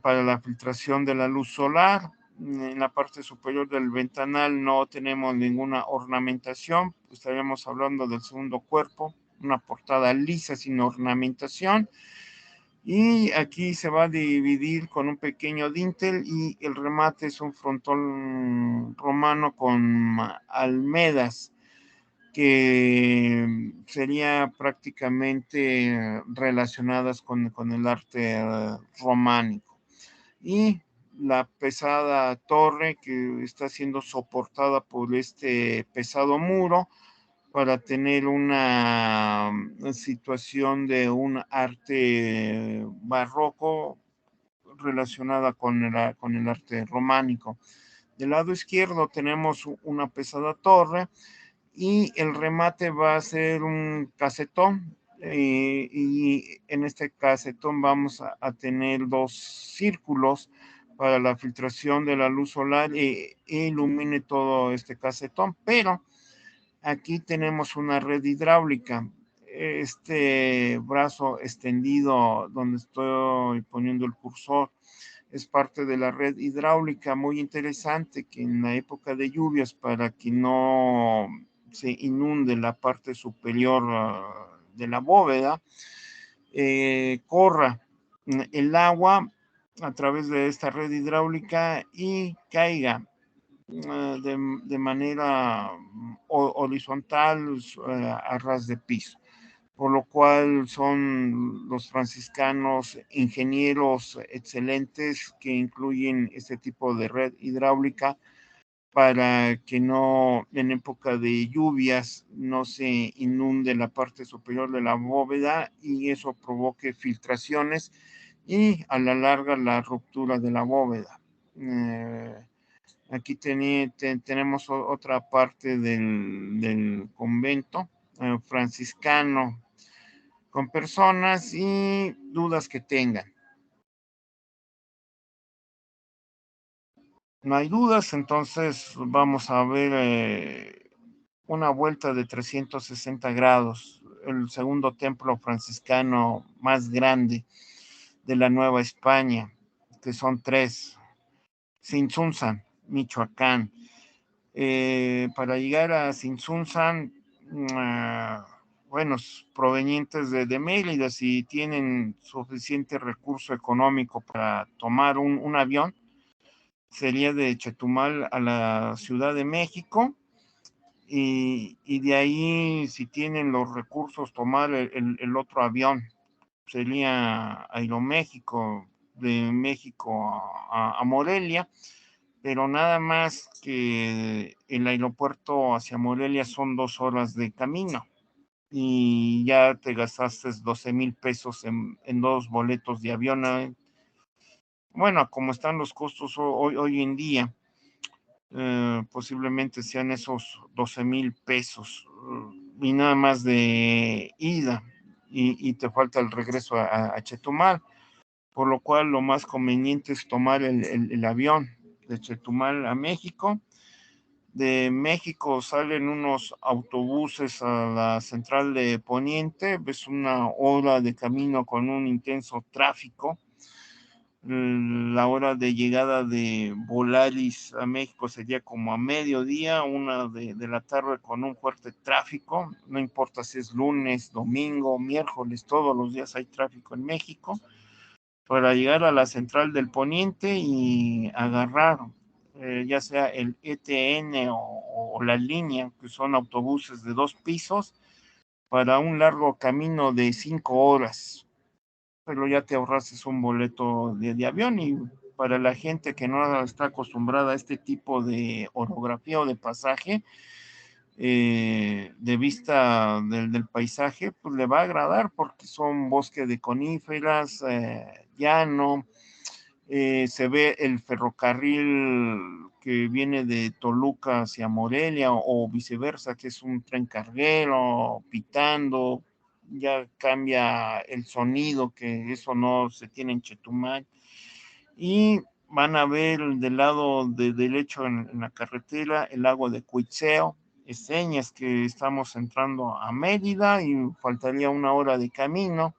para la filtración de la luz solar. En la parte superior del ventanal no tenemos ninguna ornamentación. Estaríamos hablando del segundo cuerpo, una portada lisa sin ornamentación. Y aquí se va a dividir con un pequeño dintel y el remate es un frontón romano con almedas, que sería prácticamente relacionadas con el arte románico. Y la pesada torre que está siendo soportada por este pesado muro para tener una situación de un arte barroco relacionada con el arte románico. Del lado izquierdo tenemos una pesada torre y el remate va a ser un casetón, y en este casetón vamos a tener dos círculos para la filtración de la luz solar e ilumine todo este casetón, pero aquí tenemos una red hidráulica. Este brazo extendido donde estoy poniendo el cursor es parte de la red hidráulica muy interesante, que en la época de lluvias, para que no se inunde la parte superior de la bóveda, corra el agua a través de esta red hidráulica y caiga de manera horizontal a ras de piso, por lo cual son los franciscanos ingenieros excelentes que incluyen este tipo de red hidráulica para que no, en época de lluvias, no se inunde la parte superior de la bóveda y eso provoque filtraciones y a la larga la ruptura de la bóveda. Aquí tenemos otra parte del convento franciscano con personas y dudas que tengan. No hay dudas, entonces vamos a ver una vuelta de 360 grados, el segundo templo franciscano más grande de la Nueva España, que son tres: Tzintzuntzan, Michoacán. Para llegar a Tzintzuntzan, buenos provenientes de Mérida, si tienen suficiente recurso económico para tomar un avión, sería de Chetumal a la Ciudad de México, y de ahí, si tienen los recursos, tomar el otro avión, sería Aeroméxico, de México a Morelia, pero nada más que el aeropuerto hacia Morelia son 2 horas de camino y ya te gastaste 12,000 pesos en dos boletos de avión. Bueno, como están los costos hoy en día, posiblemente sean esos 12,000 pesos, y nada más de ida, y te falta el regreso a Chetumal, por lo cual lo más conveniente es tomar el avión de Chetumal a México. De México salen unos autobuses a la central de Poniente, ves una hora de camino con un intenso tráfico. La hora de llegada de Volaris a México sería como a mediodía, 1 de la tarde, con un fuerte tráfico. No importa si es lunes, domingo, miércoles, todos los días hay tráfico en México, para llegar a la central del Poniente y agarrar ya sea el ETN o la línea, que son autobuses de 2 pisos, para un largo camino de 5 horas. Pero ya te ahorraste un boleto de avión, y para la gente que no está acostumbrada a este tipo de orografía o de pasaje, de vista del paisaje, pues le va a agradar porque son bosque de coníferas, llano, se ve el ferrocarril que viene de Toluca hacia Morelia o viceversa, que es un tren carguero pitando, ya cambia el sonido, que eso no se tiene en Chetumal. Y van a ver del lado derecho en la carretera el lago de Cuitzeo. Señas que estamos entrando a Mérida y faltaría 1 hora de camino,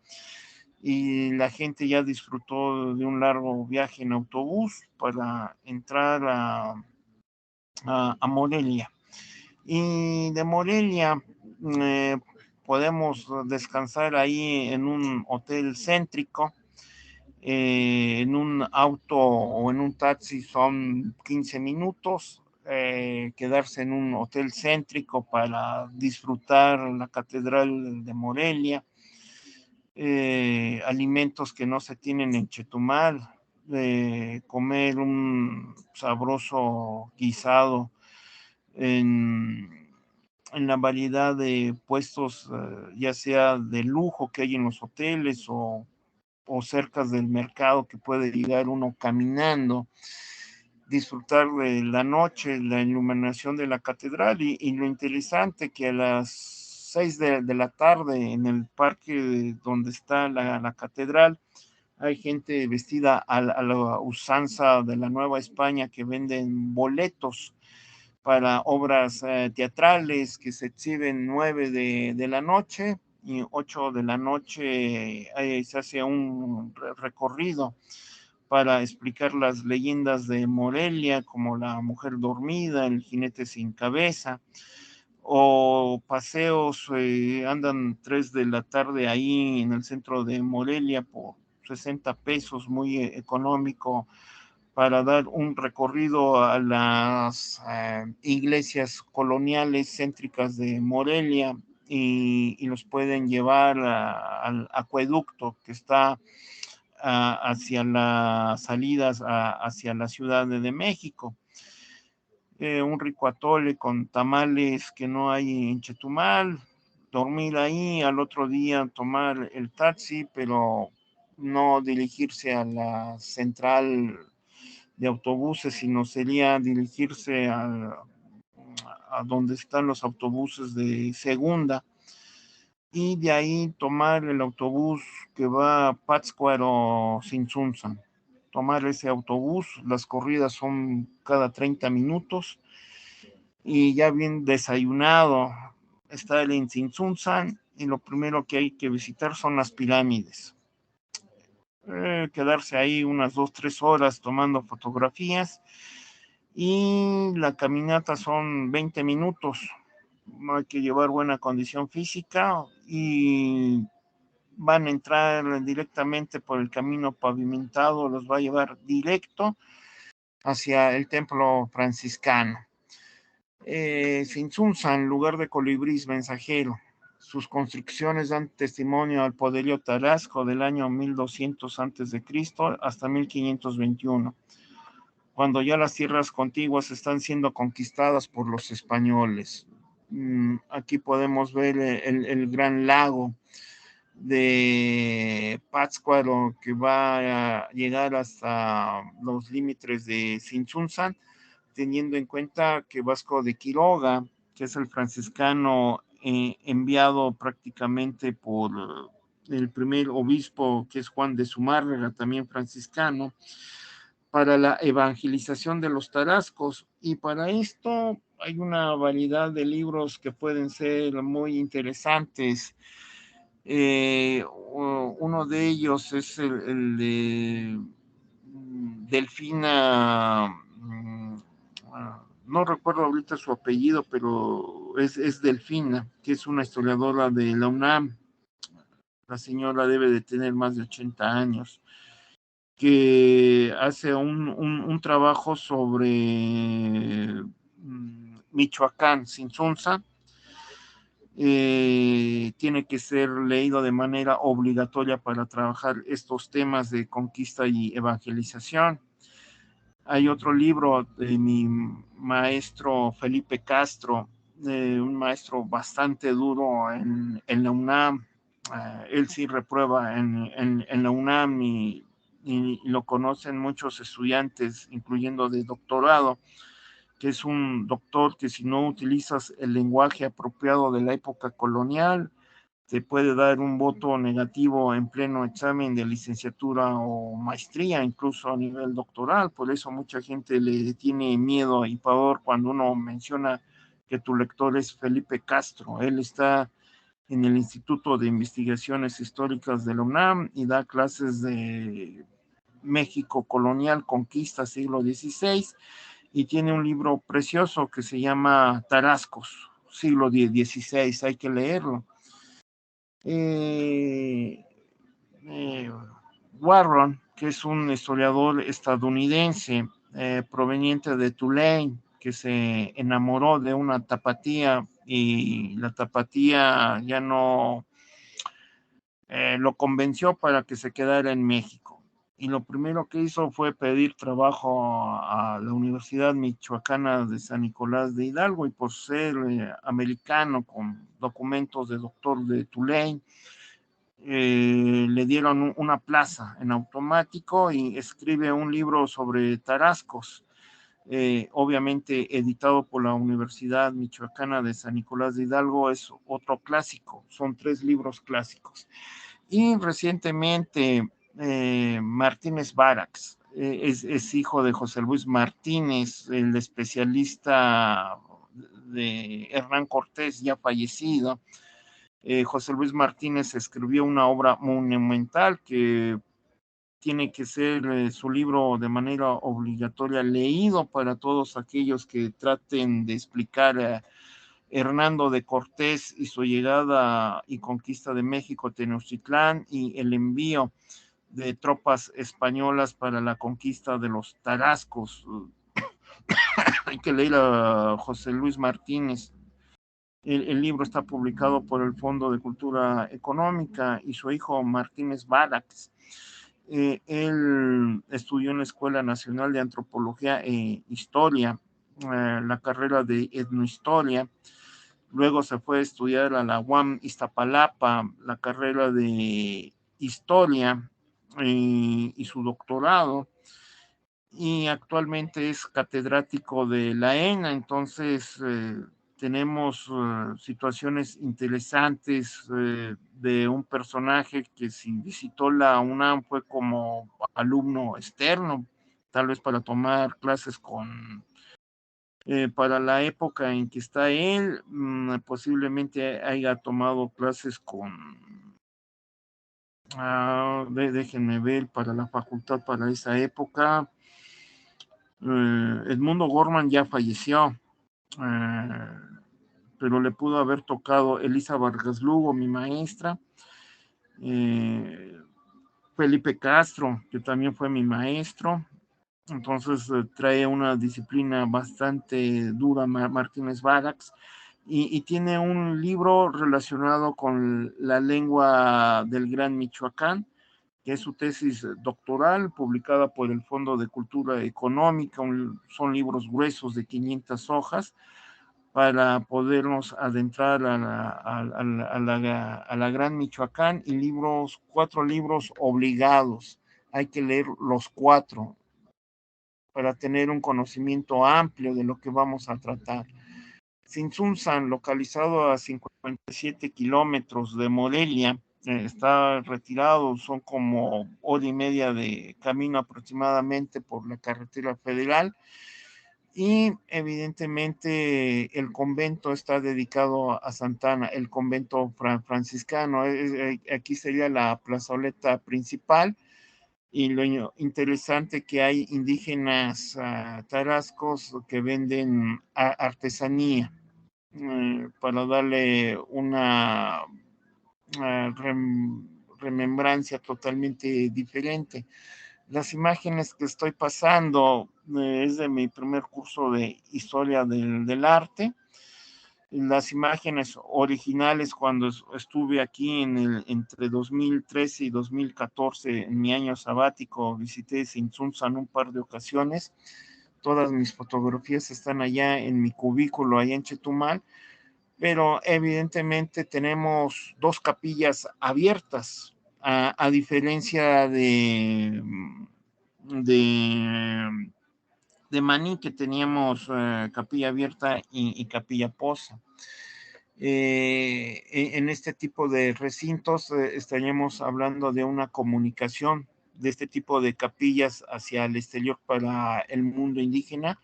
y la gente ya disfrutó de un largo viaje en autobús para entrar a Morelia. Y de Morelia podemos descansar ahí en un hotel céntrico En un auto o en un taxi son 15 minutos. Quedarse en un hotel céntrico para disfrutar la Catedral de Morelia, alimentos que no se tienen en Chetumal, comer un sabroso guisado en la variedad de puestos, ya sea de lujo que hay en los hoteles o cerca del mercado que puede llegar uno caminando, disfrutar de la noche, la iluminación de la catedral y lo interesante que a las 6 de la tarde en el parque donde está la catedral hay gente vestida a la usanza de la Nueva España que venden boletos para obras teatrales que se exhiben 9 de la noche y 8 de la noche se hace un recorrido para explicar las leyendas de Morelia, como la mujer dormida, el jinete sin cabeza, o paseos, andan 3 de la tarde ahí en el centro de Morelia por 60 pesos, muy económico, para dar un recorrido a las iglesias coloniales céntricas de Morelia y los pueden llevar al acueducto que está hacia las salidas hacia la Ciudad de México. Un rico atole con tamales que no hay en Chetumal, dormir ahí, al otro día tomar el taxi, pero no dirigirse a la central de autobuses, sino sería dirigirse a donde están los autobuses de segunda y de ahí tomar el autobús que va a Pátzcuaro, Tzintzuntzan. Tomar ese autobús, las corridas son cada 30 minutos y ya bien desayunado, estar en Tzintzuntzan y lo primero que hay que visitar son las pirámides. Quedarse ahí unas 2-3 horas tomando fotografías y la caminata son 20 minutos. Hay que llevar buena condición física y van a entrar directamente por el camino pavimentado, los va a llevar directo hacia el templo franciscano. Tzintzuntzan, lugar de colibrís mensajero. Sus construcciones dan testimonio al poderío tarasco del año 1200 a.C. hasta 1521, cuando ya las tierras contiguas están siendo conquistadas por los españoles. Aquí podemos ver el gran lago de Pátzcuaro que va a llegar hasta los límites de Tzintzuntzan, teniendo en cuenta que Vasco de Quiroga, que es el franciscano enviado prácticamente por el primer obispo, que es Juan de Zumárraga, también franciscano, para la evangelización de los tarascos. Y para esto hay una variedad de libros que pueden ser muy interesantes. Uno de ellos es el de Delfina, no recuerdo ahorita su apellido, pero es Delfina, que es una historiadora de la UNAM. La señora debe de tener más de 80 años, que hace un trabajo sobre Michoacán, Tzintzuntzan. Tiene que ser leído de manera obligatoria para trabajar estos temas de conquista y evangelización. Hay otro libro de mi maestro Felipe Castro, un maestro bastante duro en la UNAM. Él sí reprueba en la UNAM y lo conocen muchos estudiantes, incluyendo de doctorado, que es un doctor que si no utilizas el lenguaje apropiado de la época colonial, te puede dar un voto negativo en pleno examen de licenciatura o maestría, incluso a nivel doctoral. Por eso mucha gente le tiene miedo y pavor cuando uno menciona que tu lector es Felipe Castro. Él está en el Instituto de Investigaciones Históricas de la UNAM y da clases de México colonial, conquista, siglo XVI, y tiene un libro precioso que se llama Tarascos, siglo XVI, hay que leerlo. Warren, que es un historiador estadounidense proveniente de Tulane, que se enamoró de una tapatía y la tapatía ya no lo convenció para que se quedara en México. Y lo primero que hizo fue pedir trabajo a la Universidad Michoacana de San Nicolás de Hidalgo, y por ser americano con documentos de doctor de Tulane, le dieron una plaza en automático y escribe un libro sobre tarascos, obviamente editado por la Universidad Michoacana de San Nicolás de Hidalgo. Es otro clásico, son 3 libros clásicos. Y recientemente Martínez Barax es hijo de José Luis Martínez, el especialista de Hernán Cortés, ya fallecido. José Luis Martínez escribió una obra monumental que tiene que ser su libro de manera obligatoria leído para todos aquellos que traten de explicar Hernando de Cortés y su llegada y conquista de México, Tenochtitlán, y el envío de tropas españolas para la conquista de los Tarascos. Hay que leer a José Luis Martínez. El libro está publicado por el Fondo de Cultura Económica y su hijo Martínez Barax. Él estudió en la Escuela Nacional de Antropología e Historia, la carrera de etnohistoria. Luego se fue a estudiar a la UAM Iztapalapa, la carrera de historia y su doctorado. Y actualmente es catedrático de la ENA. Entonces tenemos situaciones interesantes de un personaje que, si visitó la UNAM, fue como alumno externo, tal vez para tomar clases para la época en que está él, posiblemente haya tomado clases déjenme ver, para la facultad para esa época. Edmundo Gorman ya falleció, eh, pero le pudo haber tocado Elisa Vargas Lugo, mi maestra, eh, Felipe Castro, que también fue mi maestro. Entonces trae una disciplina bastante dura Martínez Barax, y tiene un libro relacionado con la lengua del Gran Michoacán, que es su tesis doctoral, publicada por el Fondo de Cultura Económica. Son libros gruesos de 500 hojas para podernos adentrar a la Gran Michoacán, y 4 libros obligados. Hay que leer los 4 para tener un conocimiento amplio de lo que vamos a tratar. Tzintzuntzan, localizado a 57 kilómetros de Morelia, está retirado, son como hora y media de camino aproximadamente por la carretera federal, y evidentemente el convento está dedicado a Santana, el convento franciscano. Aquí sería la plazoleta principal, y lo interesante que hay indígenas tarascos que venden artesanía para darle una remembrancia totalmente diferente. Las imágenes que estoy pasando es de mi primer curso de historia del arte. Las imágenes originales, cuando estuve aquí entre 2013 y 2014, en mi año sabático, visité Tzintzuntzan un par de ocasiones. Todas mis fotografías están allá en mi cubículo, allá en Chetumal, pero evidentemente tenemos 2 capillas abiertas, a diferencia de, de Maní, que teníamos capilla abierta y capilla posa. En este tipo de recintos estaríamos hablando de una comunicación de este tipo de capillas hacia el exterior para el mundo indígena.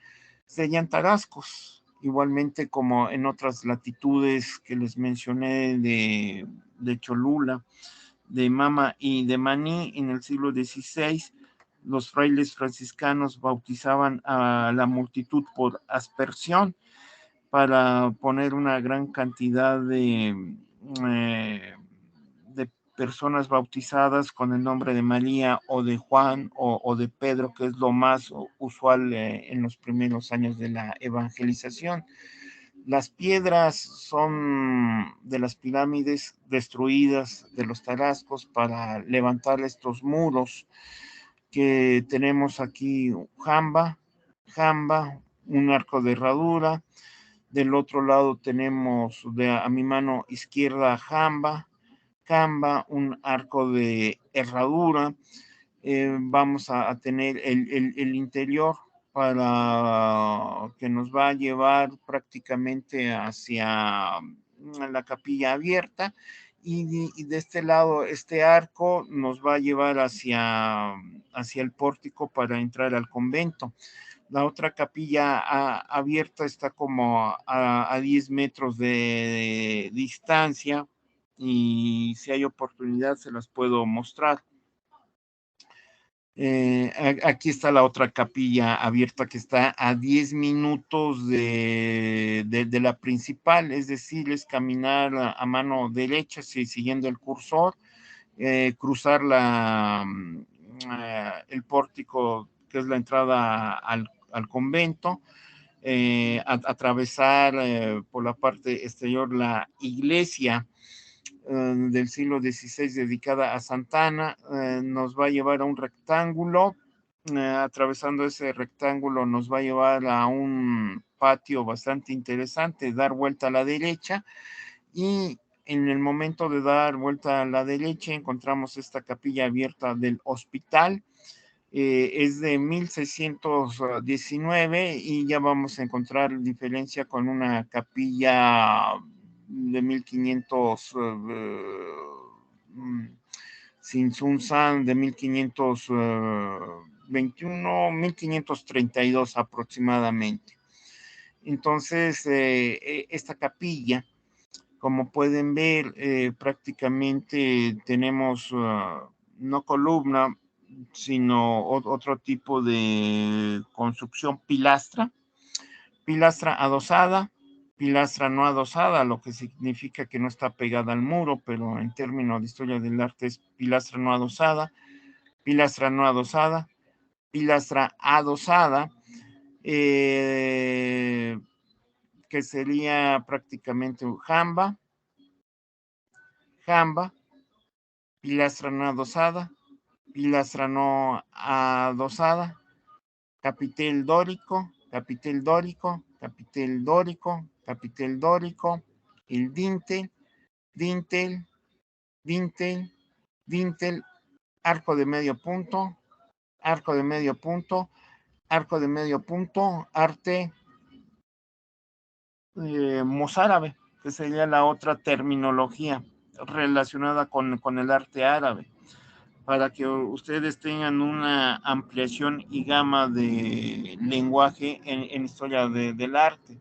Serían tarascos, igualmente como en otras latitudes que les mencioné de Cholula, de Mama y de Maní. En el siglo XVI, los frailes franciscanos bautizaban a la multitud por aspersión, para poner una gran cantidad de personas bautizadas con el nombre de María o de Juan o de Pedro, que es lo más usual en los primeros años de la evangelización. Las piedras son de las pirámides destruidas de los tarascos para levantar estos muros que tenemos aquí. Jamba, un arco de herradura. Del otro lado tenemos a mi mano izquierda jamba, un arco de herradura. Vamos a tener el interior para que nos va a llevar prácticamente hacia la capilla abierta, y de este lado este arco nos va a llevar hacia el pórtico para entrar al convento. La otra capilla abierta está como a 10 metros de distancia, y si hay oportunidad se las puedo mostrar. Aquí está la otra capilla abierta que está a 10 minutos de la principal, es decir, es caminar a mano derecha, siguiendo el cursor, cruzar el pórtico, que es la entrada al convento, atravesar por la parte exterior la iglesia del siglo XVI dedicada a Santa Ana. Nos va a llevar a un rectángulo. Atravesando ese rectángulo nos va a llevar a un patio bastante interesante, dar vuelta a la derecha, y en el momento de dar vuelta a la derecha encontramos esta capilla abierta del hospital. Es de 1619 y ya vamos a encontrar diferencia con una capilla de 1500, sin Sunsan, de 1521, 1532 aproximadamente. Entonces, esta capilla, como pueden ver, prácticamente tenemos no columna, sino otro tipo de construcción, pilastra adosada, pilastra no adosada, lo que significa que no está pegada al muro, pero en términos de historia del arte es pilastra no adosada, pilastra no adosada, pilastra adosada, que sería prácticamente un jamba, pilastra no adosada, pilastra no adosada, capitel dórico, capitel dórico, capitel dórico, capitel dórico, el dintel, dintel, dintel, dintel, arco de medio punto, arco de medio punto, arco de medio punto, arte mozárabe, que sería la otra terminología relacionada con el arte árabe, para que ustedes tengan una ampliación y gama de lenguaje en historia del arte.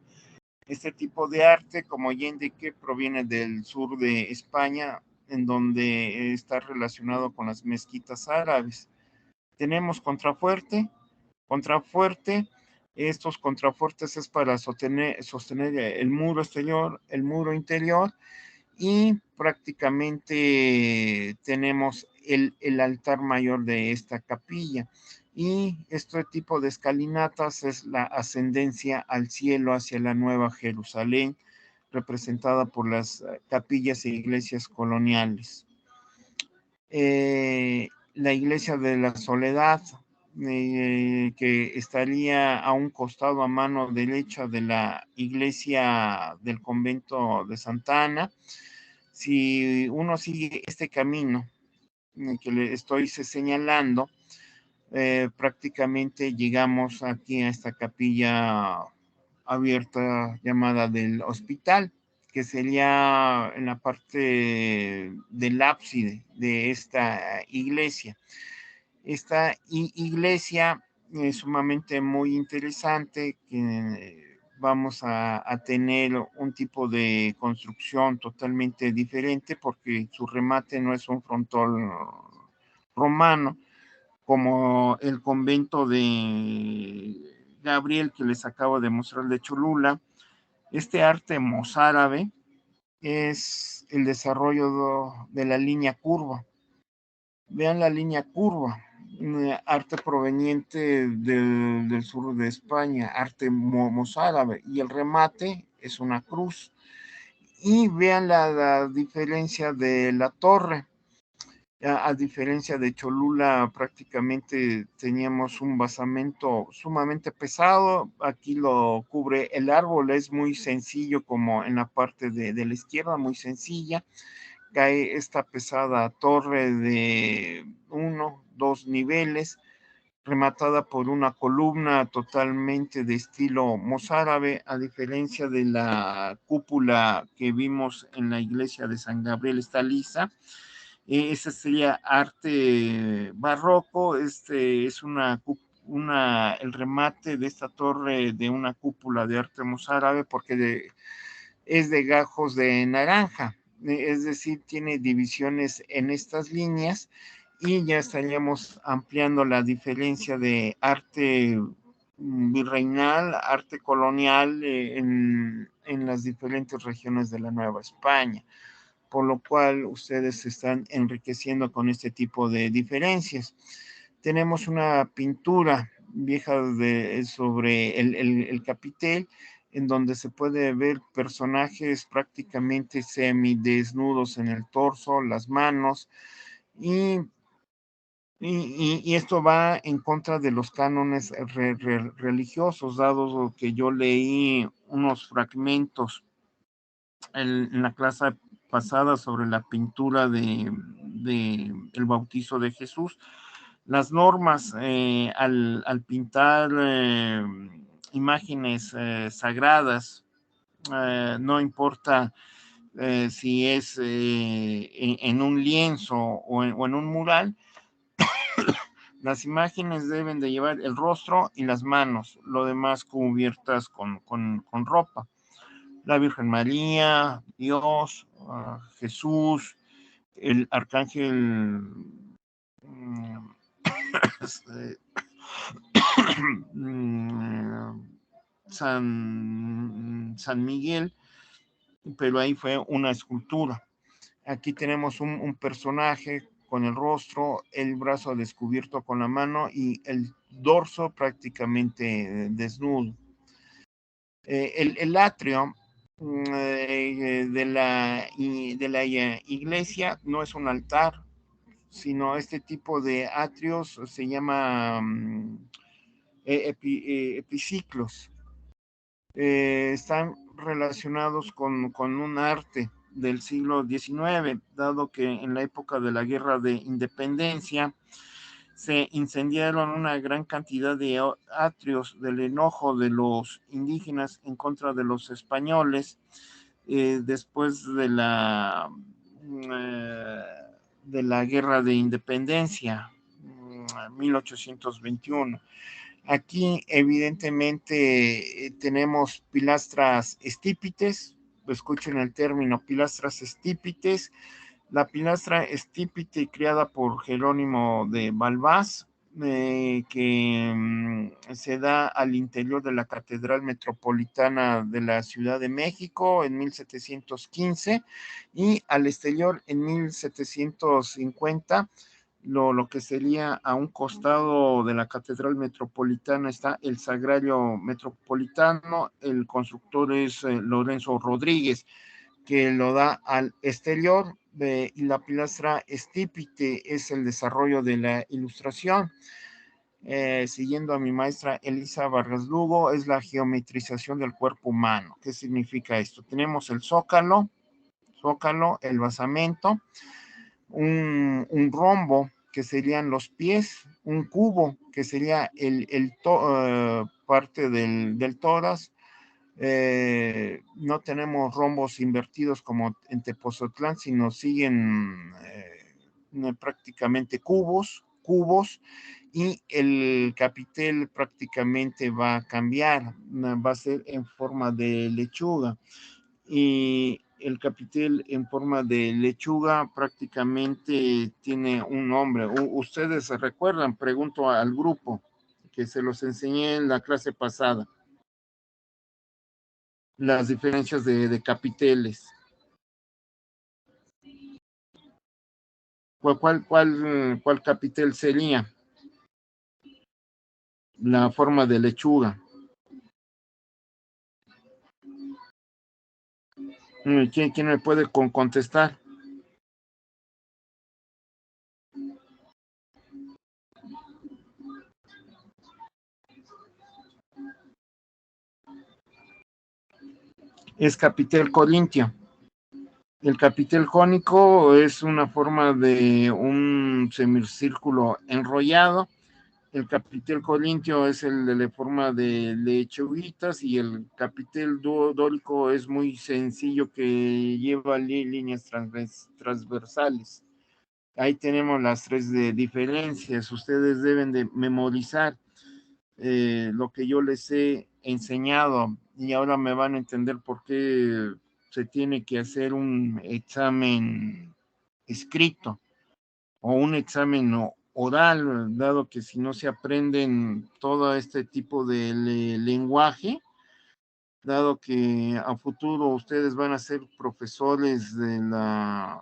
Este tipo de arte, como ya indiqué, proviene del sur de España, en donde está relacionado con las mezquitas árabes. Tenemos contrafuerte. Estos contrafuertes es para sostener el muro exterior, el muro interior, y prácticamente tenemos el altar mayor de esta capilla. Y este tipo de escalinatas es la ascendencia al cielo hacia la Nueva Jerusalén, representada por las capillas e iglesias coloniales. La iglesia de la Soledad, que estaría a un costado, a mano derecha de la iglesia del convento de Santa Ana. Si uno sigue este camino que le estoy señalando, prácticamente llegamos aquí a esta capilla abierta llamada del hospital, que sería en la parte del ábside de esta iglesia. Esta iglesia es sumamente muy interesante, que vamos a tener un tipo de construcción totalmente diferente, porque su remate no es un frontón romano, como el convento de Gabriel que les acabo de mostrar de Cholula. Este arte mozárabe es el desarrollo de la línea curva. Vean la línea curva, arte proveniente del sur de España, arte mozárabe, y el remate es una cruz. Y vean la diferencia de la torre. A diferencia de Cholula, prácticamente teníamos un basamento sumamente pesado. Aquí lo cubre el árbol, es muy sencillo, como en la parte de la izquierda, muy sencilla. Cae esta pesada torre de 2 niveles, rematada por una columna totalmente de estilo mozárabe, a diferencia de la cúpula que vimos en la iglesia de San Gabriel, está lisa. Ese sería arte barroco. Este es el remate de esta torre de una cúpula de arte mozárabe, porque es de gajos de naranja, es decir, tiene divisiones en estas líneas, y ya estaríamos ampliando la diferencia de arte virreinal, arte colonial, en las diferentes regiones de la Nueva España, por lo cual ustedes se están enriqueciendo con este tipo de diferencias. Tenemos una pintura vieja sobre el capitel, en donde se puede ver personajes prácticamente semidesnudos en el torso, las manos, y, y esto va en contra de los cánones religiosos, dado que yo leí unos fragmentos en la clase pasada sobre la pintura de el bautizo de Jesús. Las normas al pintar imágenes sagradas, no importa si es en un lienzo o en un mural, las imágenes deben de llevar el rostro y las manos, lo demás cubiertas con ropa. La Virgen María, Dios, Jesús, el arcángel San Miguel, pero ahí fue una escultura. Aquí tenemos un personaje con el rostro, el brazo descubierto con la mano y el dorso prácticamente desnudo. El atrio de la iglesia no es un altar, sino este tipo de atrios se llama epiciclos. Están relacionados con un arte del siglo XIX, dado que en la época de la Guerra de Independencia se incendiaron una gran cantidad de atrios del enojo de los indígenas en contra de los españoles, después de la Guerra de Independencia, 1821. Aquí evidentemente tenemos pilastras estípites, escuchen el término pilastras estípites. La pilastra estípite creada por Jerónimo de Balbás, que se da al interior de la Catedral Metropolitana de la Ciudad de México en 1715, y al exterior en 1750. Lo que sería a un costado de la Catedral Metropolitana está el Sagrario Metropolitano. El constructor es Lorenzo Rodríguez, que lo da al exterior, y la pilastra estípite es el desarrollo de la ilustración. Siguiendo a mi maestra Elisa Vargas Lugo, es la geometrización del cuerpo humano. ¿Qué significa esto? Tenemos el zócalo, el basamento, un rombo, que serían los pies, un cubo, que sería parte del tórax. No tenemos rombos invertidos como en Tepozotlán, sino siguen prácticamente cubos, y el capitel prácticamente va a cambiar, va a ser en forma de lechuga, y el capitel en forma de lechuga prácticamente tiene un nombre. Ustedes se recuerdan, pregunto al grupo, que se los enseñé en la clase pasada, las diferencias de capiteles. ¿Cuál capitel sería? La forma de lechuga. ¿Quién me puede contestar? Es capitel corintio. El capitel jónico es una forma de un semicírculo enrollado. El capitel corintio es el de la forma de lechuguitas y el capitel dórico es muy sencillo, que lleva líneas transversales. Ahí tenemos las tres diferencias. Ustedes deben de memorizar lo que yo les he enseñado, y ahora me van a entender por qué se tiene que hacer un examen escrito o un examen oral, dado que si no se aprenden todo este tipo de lenguaje, dado que a futuro ustedes van a ser profesores de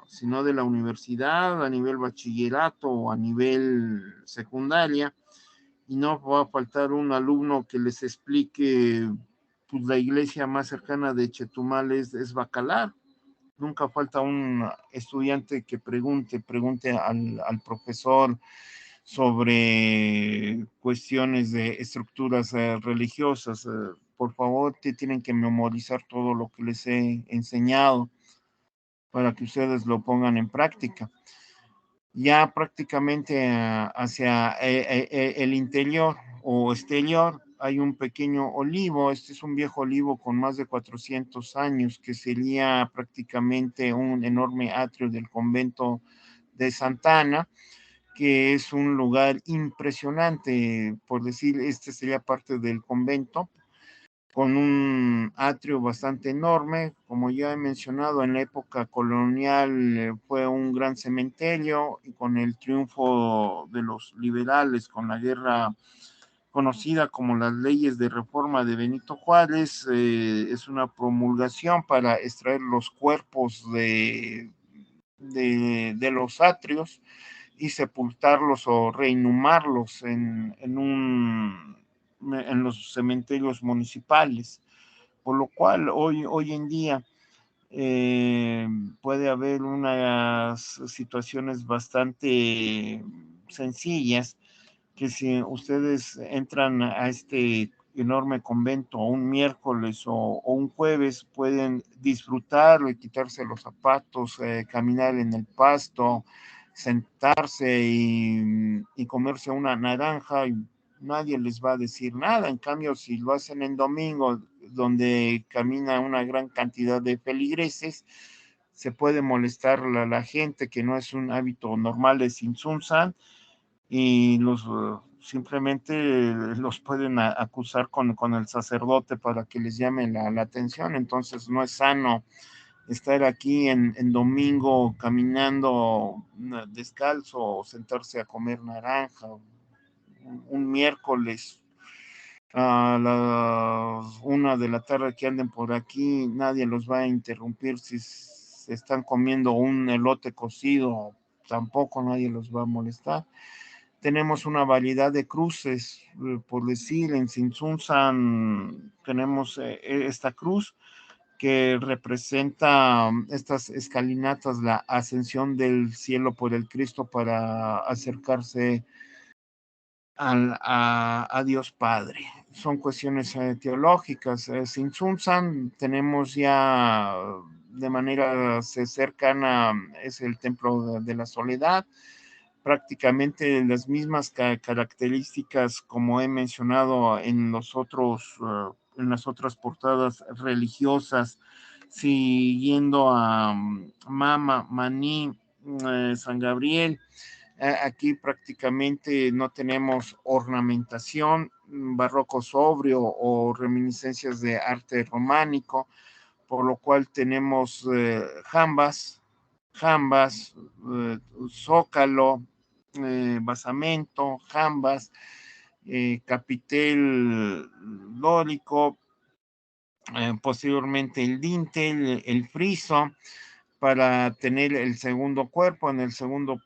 si no de la universidad, a nivel bachillerato o a nivel secundaria, y no va a faltar un alumno que les explique, pues la iglesia más cercana de Chetumal es Bacalar. Nunca falta un estudiante que pregunte al profesor sobre cuestiones de estructuras religiosas. Por favor, tienen que memorizar todo lo que les he enseñado para que ustedes lo pongan en práctica. Ya prácticamente hacia el interior o exterior hay un pequeño olivo. Este es un viejo olivo con más de 400 años, que sería prácticamente un enorme atrio del convento de Santa Ana, que es un lugar impresionante. Por decir, este sería parte del convento, con un atrio bastante enorme. Como ya he mencionado, en la época colonial fue un gran cementerio, y con el triunfo de los liberales, con la guerra conocida como las leyes de reforma de Benito Juárez, es una promulgación para extraer los cuerpos de los atrios y sepultarlos o reinhumarlos en los cementerios municipales, por lo cual hoy en día puede haber unas situaciones bastante sencillas, que si ustedes entran a este enorme convento un miércoles o un jueves, pueden disfrutar y quitarse los zapatos, caminar en el pasto, sentarse y comerse una naranja, y nadie les va a decir nada. En cambio, si lo hacen en domingo, donde camina una gran cantidad de feligreses, se puede molestar la gente, que no es un hábito normal de Tzintzuntzan, y simplemente los pueden acusar con el sacerdote para que les llame la atención. Entonces no es sano estar aquí en domingo caminando descalzo, o sentarse a comer naranja un miércoles a las 1 de la tarde, que anden por aquí. Nadie los va a interrumpir. Si se están comiendo un elote cocido, tampoco nadie los va a molestar. Tenemos una variedad de cruces, por decir, en Tzintzuntzan tenemos esta cruz que representa estas escalinatas, la ascensión del cielo por el Cristo para acercarse a Dios Padre. Son cuestiones teológicas. Sin Tzintzuntzan tenemos ya de manera cercana, es el templo de la soledad, prácticamente las mismas características como he mencionado en las otras portadas religiosas, siguiendo a Mama, Maní, San Gabriel. Aquí prácticamente no tenemos ornamentación, barroco sobrio o reminiscencias de arte románico, por lo cual tenemos jambas, zócalo, basamento, jambas, capitel dórico, posteriormente el dintel, el friso. para tener el segundo cuerpo. En el segundo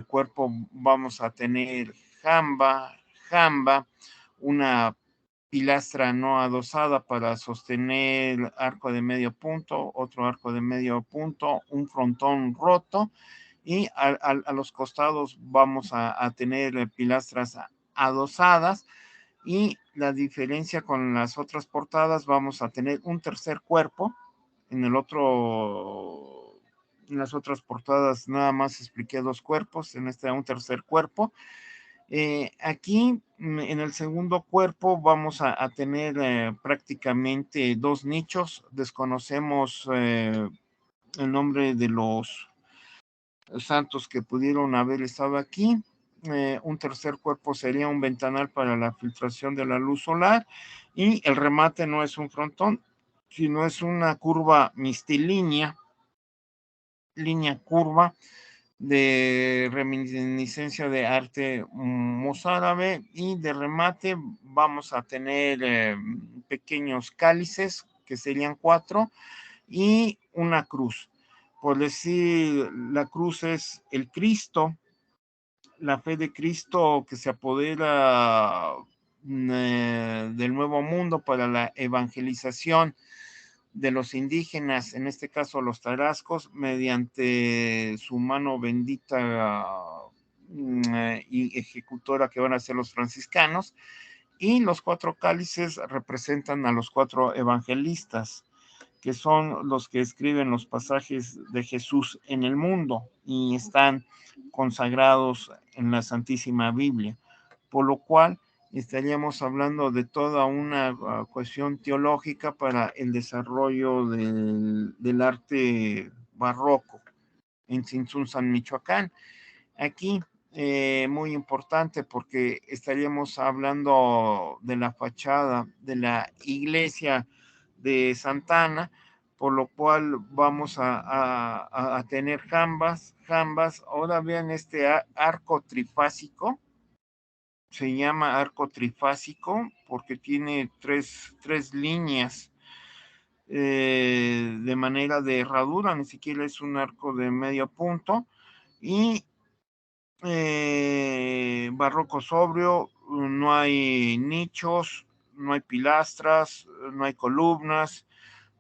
cuerpo vamos a tener jamba, una pilastra no adosada para sostener arco de medio punto, otro arco de medio punto, un frontón roto, y a los costados vamos a tener pilastras adosadas. Y la diferencia con las otras portadas, vamos a tener un tercer cuerpo. En las otras portadas nada más expliqué dos cuerpos, en este un tercer cuerpo. Aquí en el segundo cuerpo vamos a tener prácticamente dos nichos. Desconocemos el nombre de los santos que pudieron haber estado aquí. Un tercer cuerpo sería un ventanal para la filtración de la luz solar, y el remate no es un frontón, sino es una curva mistilínea, línea curva de reminiscencia de arte mozárabe, y de remate vamos a tener pequeños cálices, que serían 4, y una cruz. Por decir, la cruz es el Cristo, la fe de Cristo que se apodera del Nuevo Mundo para la evangelización de los indígenas, en este caso los tarascos, mediante su mano bendita y ejecutora, que van a ser los franciscanos. Y los 4 cálices representan a los 4 evangelistas, que son los que escriben los pasajes de Jesús en el mundo y están consagrados en la Santísima Biblia, por lo cual estaríamos hablando de toda una cuestión teológica para el desarrollo del arte barroco en Tzintzuntzan, Michoacán. Aquí, muy importante, porque estaríamos hablando de la fachada de la iglesia de Santa Ana, por lo cual vamos a tener jambas. Ahora vean este arco trifásico, se llama arco trifásico porque tiene tres líneas de manera de herradura, ni siquiera es un arco de medio punto. Y barroco sobrio, no hay nichos, no hay pilastras, no hay columnas,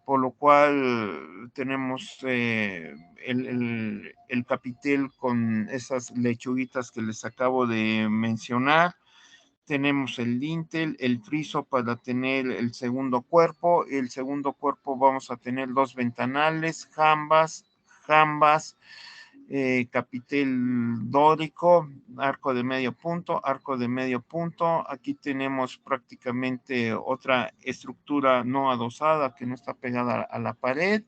por lo cual tenemos el capitel con esas lechuguitas que les acabo de mencionar. Tenemos el dintel, el friso para tener el segundo cuerpo. El segundo cuerpo vamos a tener 2 ventanales, jambas, capitel dórico, arco de medio punto, arco de medio punto. Aquí tenemos prácticamente otra estructura no adosada que no está pegada a la pared,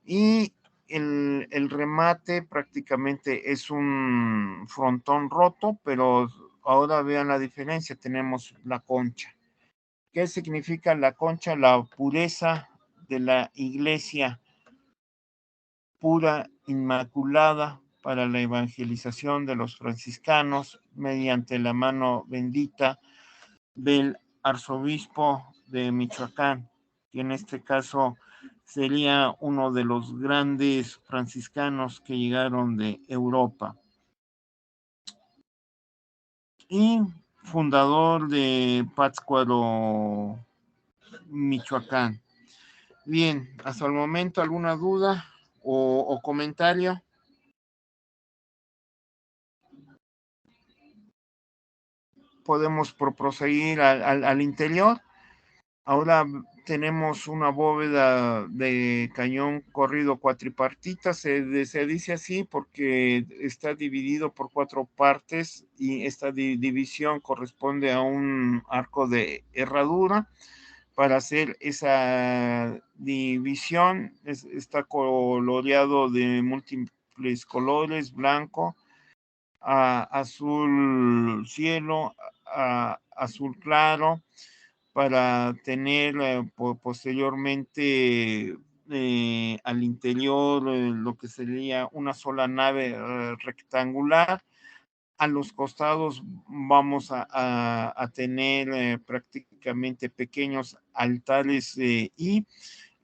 y el remate prácticamente es un frontón roto, pero ahora vean la diferencia, tenemos la concha. ¿Qué significa la concha? La pureza de la iglesia, pura, inmaculada, para la evangelización de los franciscanos mediante la mano bendita del arzobispo de Michoacán, que en este caso sería uno de los grandes franciscanos que llegaron de Europa y fundador de Pátzcuaro, Michoacán. Bien, hasta el momento, ¿alguna duda o comentario? Podemos proseguir al interior. Ahora tenemos una bóveda de cañón corrido cuatripartita. Se dice así porque está dividido por 4 partes, y esta división corresponde a un arco de herradura. Para hacer esa división está coloreado de múltiples colores: blanco, azul cielo, azul claro, para tener posteriormente al interior lo que sería una sola nave rectangular. A los costados vamos a tener prácticamente pequeños altares, y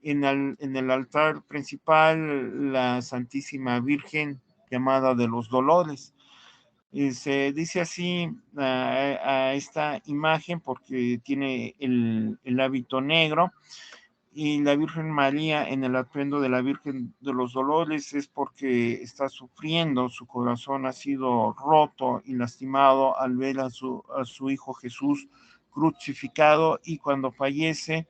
En el altar principal, la Santísima Virgen, llamada de los Dolores. Se dice así a esta imagen porque tiene el hábito negro, y la Virgen María en el atuendo de la Virgen de los Dolores es porque está sufriendo, su corazón ha sido roto y lastimado al ver a su Hijo Jesús crucificado, y cuando fallece,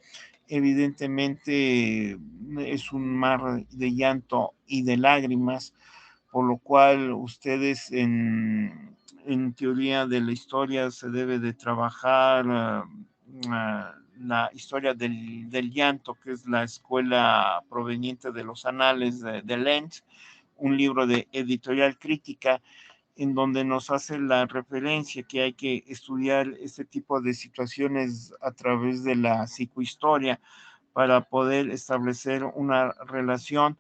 evidentemente es un mar de llanto y de lágrimas, por lo cual ustedes en teoría de la historia se debe de trabajar la historia del llanto, que es la escuela proveniente de los anales de Lenz, un libro de editorial crítica, en donde nos hace la referencia que hay que estudiar este tipo de situaciones a través de la psicohistoria para poder establecer una relación.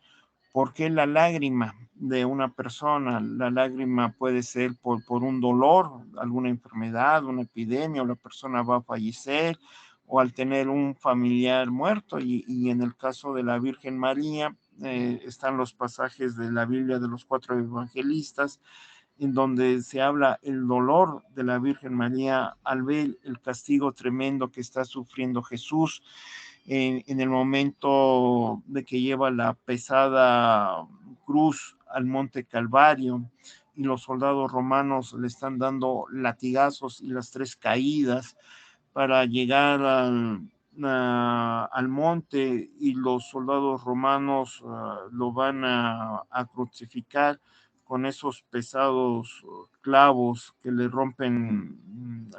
¿Por qué la lágrima de una persona? La lágrima puede ser por un dolor, alguna enfermedad, una epidemia, o la persona va a fallecer, o al tener un familiar muerto. Y en el caso de la Virgen María, están los pasajes de la Biblia de los 4 evangelistas, en donde se habla el dolor de la Virgen María al ver el castigo tremendo que está sufriendo Jesús en el momento de que lleva la pesada cruz al monte Calvario, y los soldados romanos le están dando latigazos y las 3 caídas para llegar al monte, y los soldados romanos lo van a crucificar con esos pesados clavos que le rompen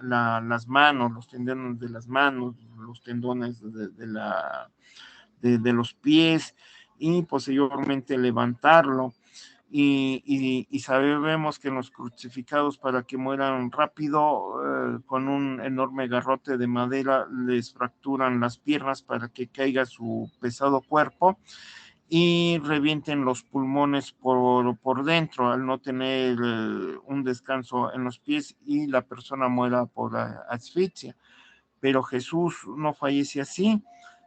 las manos, los tendones de las manos, los tendones de los pies, y posteriormente levantarlo. Y sabemos que los crucificados, para que mueran rápido, con un enorme garrote de madera les fracturan las piernas para que caiga su pesado cuerpo y revienten los pulmones por dentro, al no tener un descanso en los pies, y la persona muera por asfixia. Pero Jesús no fallece así,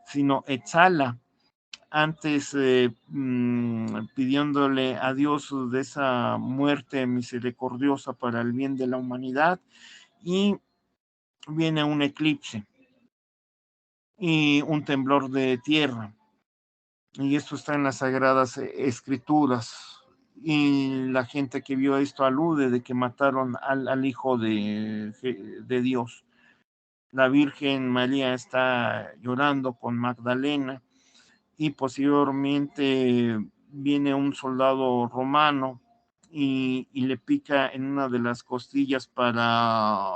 sino exhala antes, pidiéndole a Dios de esa muerte misericordiosa para el bien de la humanidad, y viene un eclipse y un temblor de tierra, y esto está en las Sagradas Escrituras, y la gente que vio esto alude de que mataron al Hijo de Dios. La Virgen María está llorando con Magdalena, y posteriormente viene un soldado romano y le pica en una de las costillas para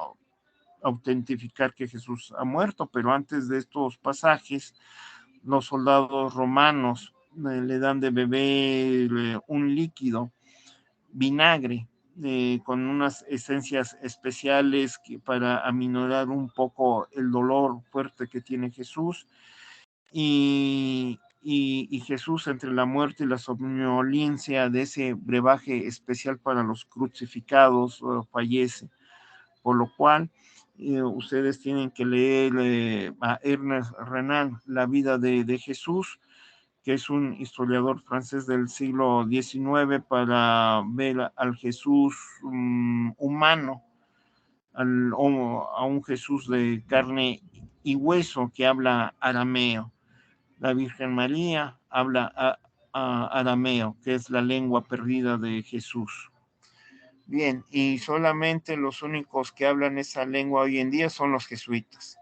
autentificar que Jesús ha muerto. Pero antes de estos pasajes, los soldados romanos le dan de beber un líquido, vinagre, con unas esencias especiales para aminorar un poco el dolor fuerte que tiene Jesús. Y Jesús, entre la muerte y la somnolencia de ese brebaje especial para los crucificados, fallece. Por lo cual, ustedes tienen que leer a Ernest Renan, La vida de Jesús, que es un historiador francés del siglo XIX, para ver al Jesús humano, a un Jesús de carne y hueso que habla arameo. La Virgen María habla arameo, que es la lengua perdida de Jesús. Bien, y solamente los únicos que hablan esa lengua hoy en día son los jesuitas.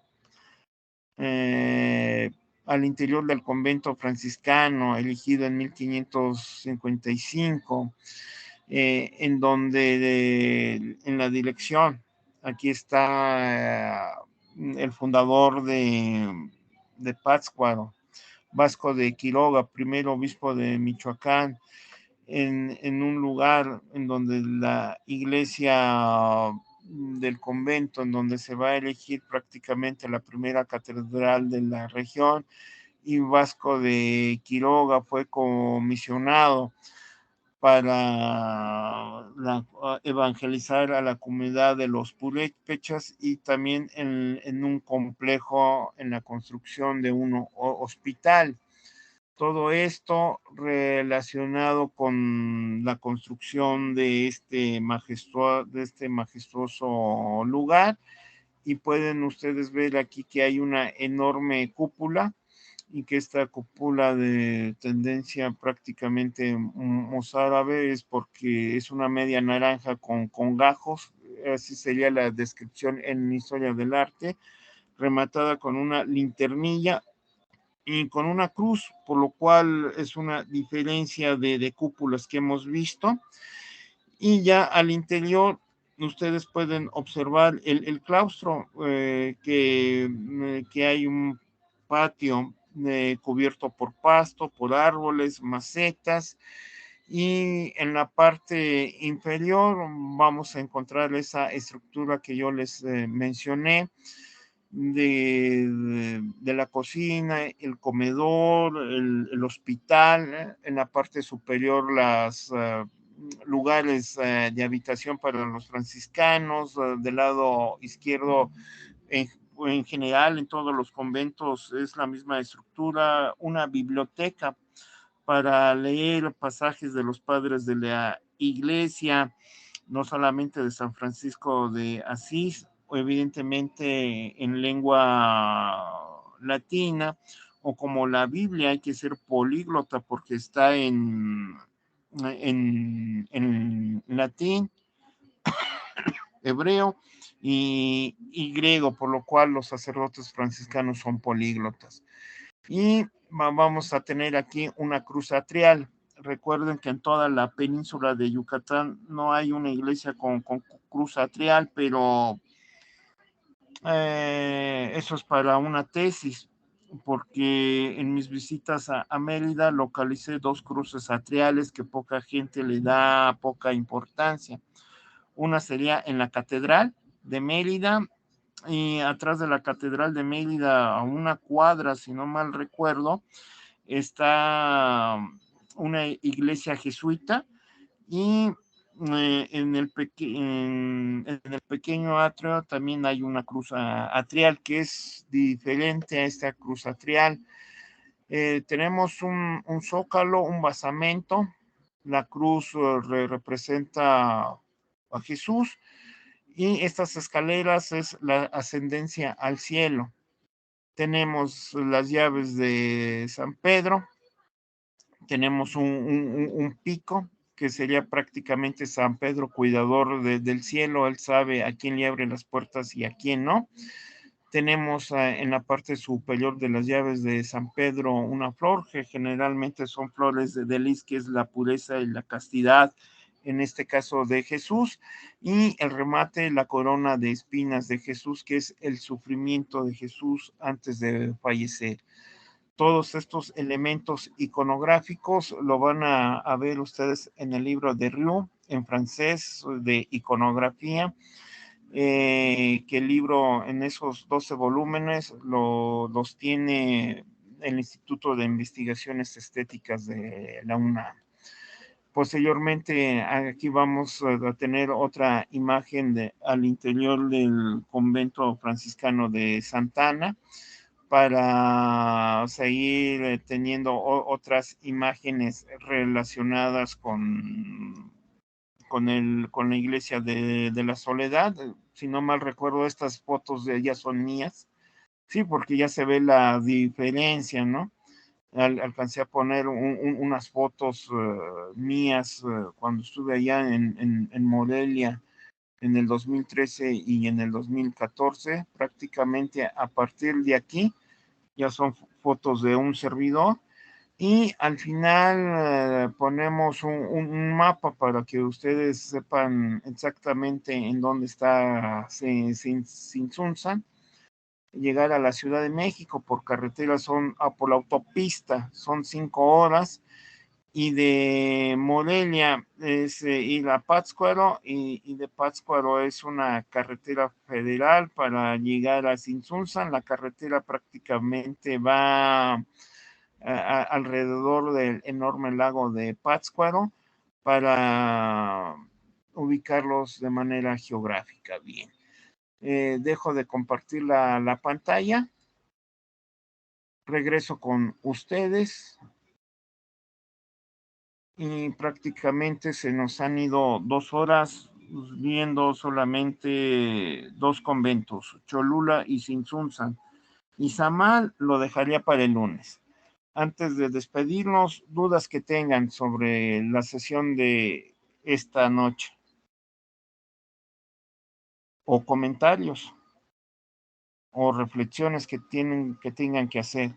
Al interior del convento franciscano, elegido en 1555, en donde en la dirección, aquí está el fundador de Pátzcuaro, Vasco de Quiroga, primer obispo de Michoacán, en un lugar en donde la iglesia del convento, en donde se va a elegir prácticamente la primera catedral de la región, y Vasco de Quiroga fue comisionado para evangelizar a la comunidad de los purépechas, y también en un complejo, en la construcción de un hospital. Todo esto relacionado con la construcción de este majestuoso lugar. Y pueden ustedes ver aquí que hay una enorme cúpula y que esta cúpula de tendencia prácticamente mozárabe es porque es una media naranja con gajos, así sería la descripción en Historia del Arte, rematada con una linternilla y con una cruz, por lo cual es una diferencia de cúpulas que hemos visto. Y ya al interior ustedes pueden observar el claustro, que hay un patio cubierto por pasto, por árboles, macetas, y en la parte inferior vamos a encontrar esa estructura que yo les mencioné de la cocina, el comedor, el hospital, en la parte superior las lugares de habitación para los franciscanos, del lado izquierdo en general en todos los conventos es la misma estructura, una biblioteca para leer pasajes de los padres de la iglesia, no solamente de San Francisco de Asís, o evidentemente en lengua latina, o como la Biblia hay que ser políglota porque está en latín, hebreo y griego, por lo cual los sacerdotes franciscanos son políglotas. Y vamos a tener aquí una cruz atrial. Recuerden que en toda la península de Yucatán no hay una iglesia con cruz atrial, pero eso es para una tesis, porque en mis visitas a Mérida localicé dos cruces atriales que poca gente le da poca importancia. Una sería en la Catedral de Mérida, y atrás de la Catedral de Mérida, a una cuadra, si no mal recuerdo, está una iglesia jesuita y en el pequeño atrio también hay una cruz atrial que es diferente a esta cruz atrial. Tenemos un zócalo, un basamento. La cruz representa a Jesús y estas escaleras es la ascendencia al cielo. Tenemos las llaves de San Pedro, tenemos un pico que sería prácticamente San Pedro, cuidador del cielo, él sabe a quién le abre las puertas y a quién no. Tenemos en la parte superior de las llaves de San Pedro una flor, que generalmente son flores de lis, que es la pureza y la castidad, en este caso de Jesús, y el remate, la corona de espinas de Jesús, que es el sufrimiento de Jesús antes de fallecer. Todos estos elementos iconográficos lo van a ver ustedes en el libro de Rieu, en francés, de iconografía, que el libro en esos 12 volúmenes los tiene el Instituto de Investigaciones Estéticas de la UNAM. Posteriormente, aquí vamos a tener otra imagen al interior del convento franciscano de Santa Ana, para seguir teniendo otras imágenes relacionadas con la iglesia de la Soledad. Si no mal recuerdo, estas fotos de ella son mías. Sí, porque ya se ve la diferencia, ¿no? Alcancé a poner unas fotos mías cuando estuve allá en Morelia en el 2013 y en el 2014. Prácticamente a partir de aquí ya son fotos de un servidor. Y al final ponemos un mapa para que ustedes sepan exactamente en dónde está Tzintzuntzan. Llegar a la Ciudad de México por carretera por la autopista son 5 horas, y de Morelia es ir a Pátzcuaro, y de Pátzcuaro es una carretera federal para llegar a Tzintzuntzan. La carretera prácticamente va alrededor del enorme lago de Pátzcuaro para ubicarlos de manera geográfica. Bien, dejo de compartir la pantalla, regreso con ustedes y prácticamente se nos han ido 2 horas viendo solamente 2 conventos, Cholula y Tzintzuntzan. Izamal lo dejaría para el lunes. Antes de despedirnos, dudas que tengan sobre la sesión de esta noche o comentarios o reflexiones que tengan que hacer.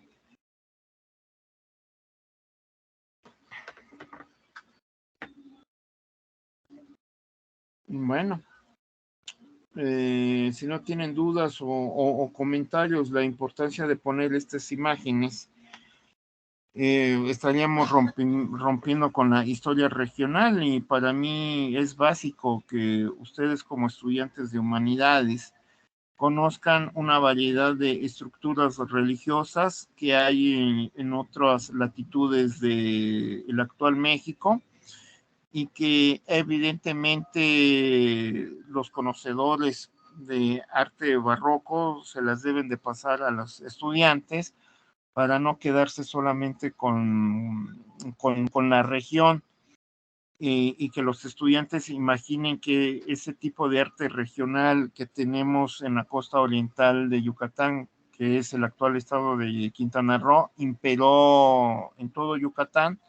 Bueno, si no tienen dudas o comentarios, la importancia de poner estas imágenes, estaríamos rompiendo con la historia regional, y para mí es básico que ustedes como estudiantes de humanidades conozcan una variedad de estructuras religiosas que hay en otras latitudes del actual México, y que evidentemente los conocedores de arte barroco se las deben de pasar a los estudiantes para no quedarse solamente con la región, y que los estudiantes imaginen que ese tipo de arte regional que tenemos en la costa oriental de Yucatán, que es el actual estado de Quintana Roo, imperó en todo Yucatán,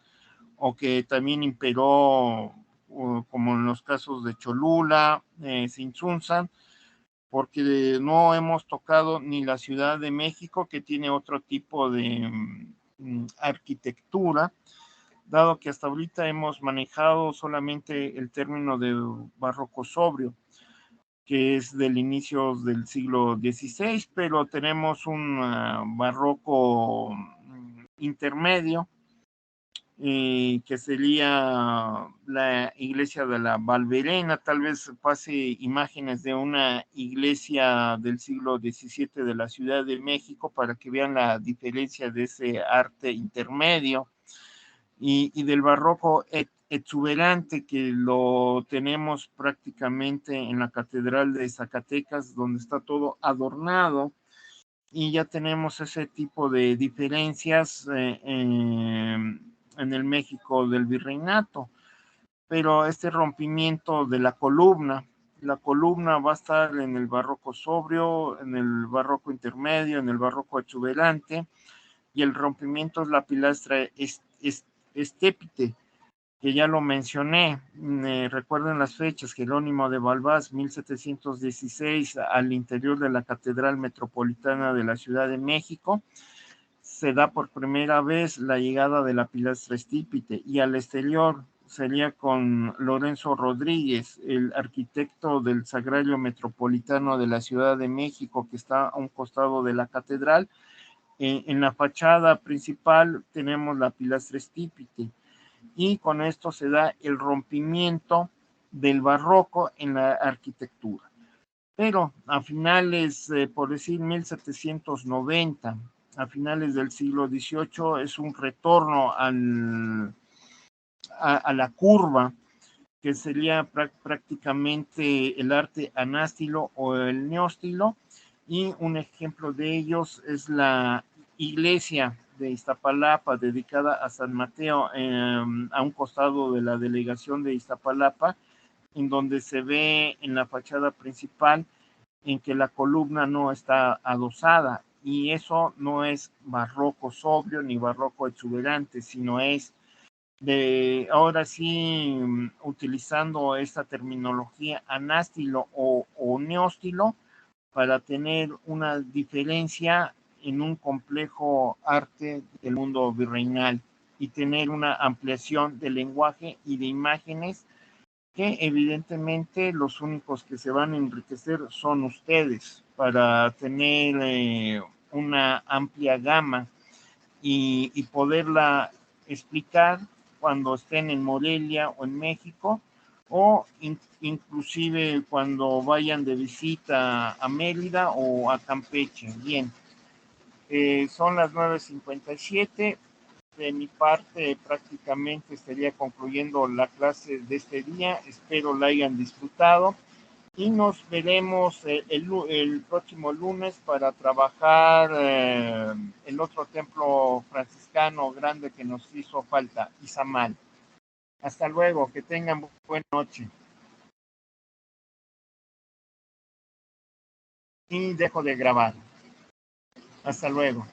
o que también imperó, como en los casos de Cholula, Tzintzuntzan, porque no hemos tocado ni la Ciudad de México, que tiene otro tipo de arquitectura, dado que hasta ahorita hemos manejado solamente el término de barroco sobrio, que es del inicio del siglo XVI, pero tenemos un barroco intermedio, que sería la iglesia de la Valverena. Tal vez pase imágenes de una iglesia del siglo XVII de la Ciudad de México para que vean la diferencia de ese arte intermedio, y del barroco exuberante, que lo tenemos prácticamente en la Catedral de Zacatecas, donde está todo adornado, y ya tenemos ese tipo de diferencias en el México del virreinato. Pero este rompimiento de la columna va a estar en el barroco sobrio, en el barroco intermedio, en el barroco exuberante, y el rompimiento es la pilastra estépite, que ya lo mencioné. Recuerden las fechas: Jerónimo de Balbás, 1716, al interior de la Catedral Metropolitana de la Ciudad de México, se da por primera vez la llegada de la pilastra estípite, y al exterior sería con Lorenzo Rodríguez, el arquitecto del Sagrario Metropolitano de la Ciudad de México, que está a un costado de la catedral. En la fachada principal tenemos la pilastra estípite, y con esto se da el rompimiento del barroco en la arquitectura. Pero a finales, por decir 1790, a finales del siglo XVIII, es un retorno a la curva, que sería prácticamente el arte anástilo o el neóstilo, y un ejemplo de ellos es la iglesia de Iztapalapa, dedicada a San Mateo, a un costado de la delegación de Iztapalapa, en donde se ve en la fachada principal en que la columna no está adosada, y eso no es barroco sobrio ni barroco exuberante, sino es ahora sí, utilizando esta terminología, anástilo o neóstilo, para tener una diferencia en un complejo arte del mundo virreinal, y tener una ampliación del lenguaje y de imágenes, que evidentemente los únicos que se van a enriquecer son ustedes, para tener una amplia gama, y poderla explicar cuando estén en Morelia o en México, o inclusive cuando vayan de visita a Mérida o a Campeche. Bien, son las 9:57. De mi parte, prácticamente estaría concluyendo la clase de este día. Espero la hayan disfrutado, y nos veremos el próximo lunes para trabajar el otro templo franciscano grande que nos hizo falta, Izamal. Hasta luego, que tengan buena noche. Y dejo de grabar. Hasta luego.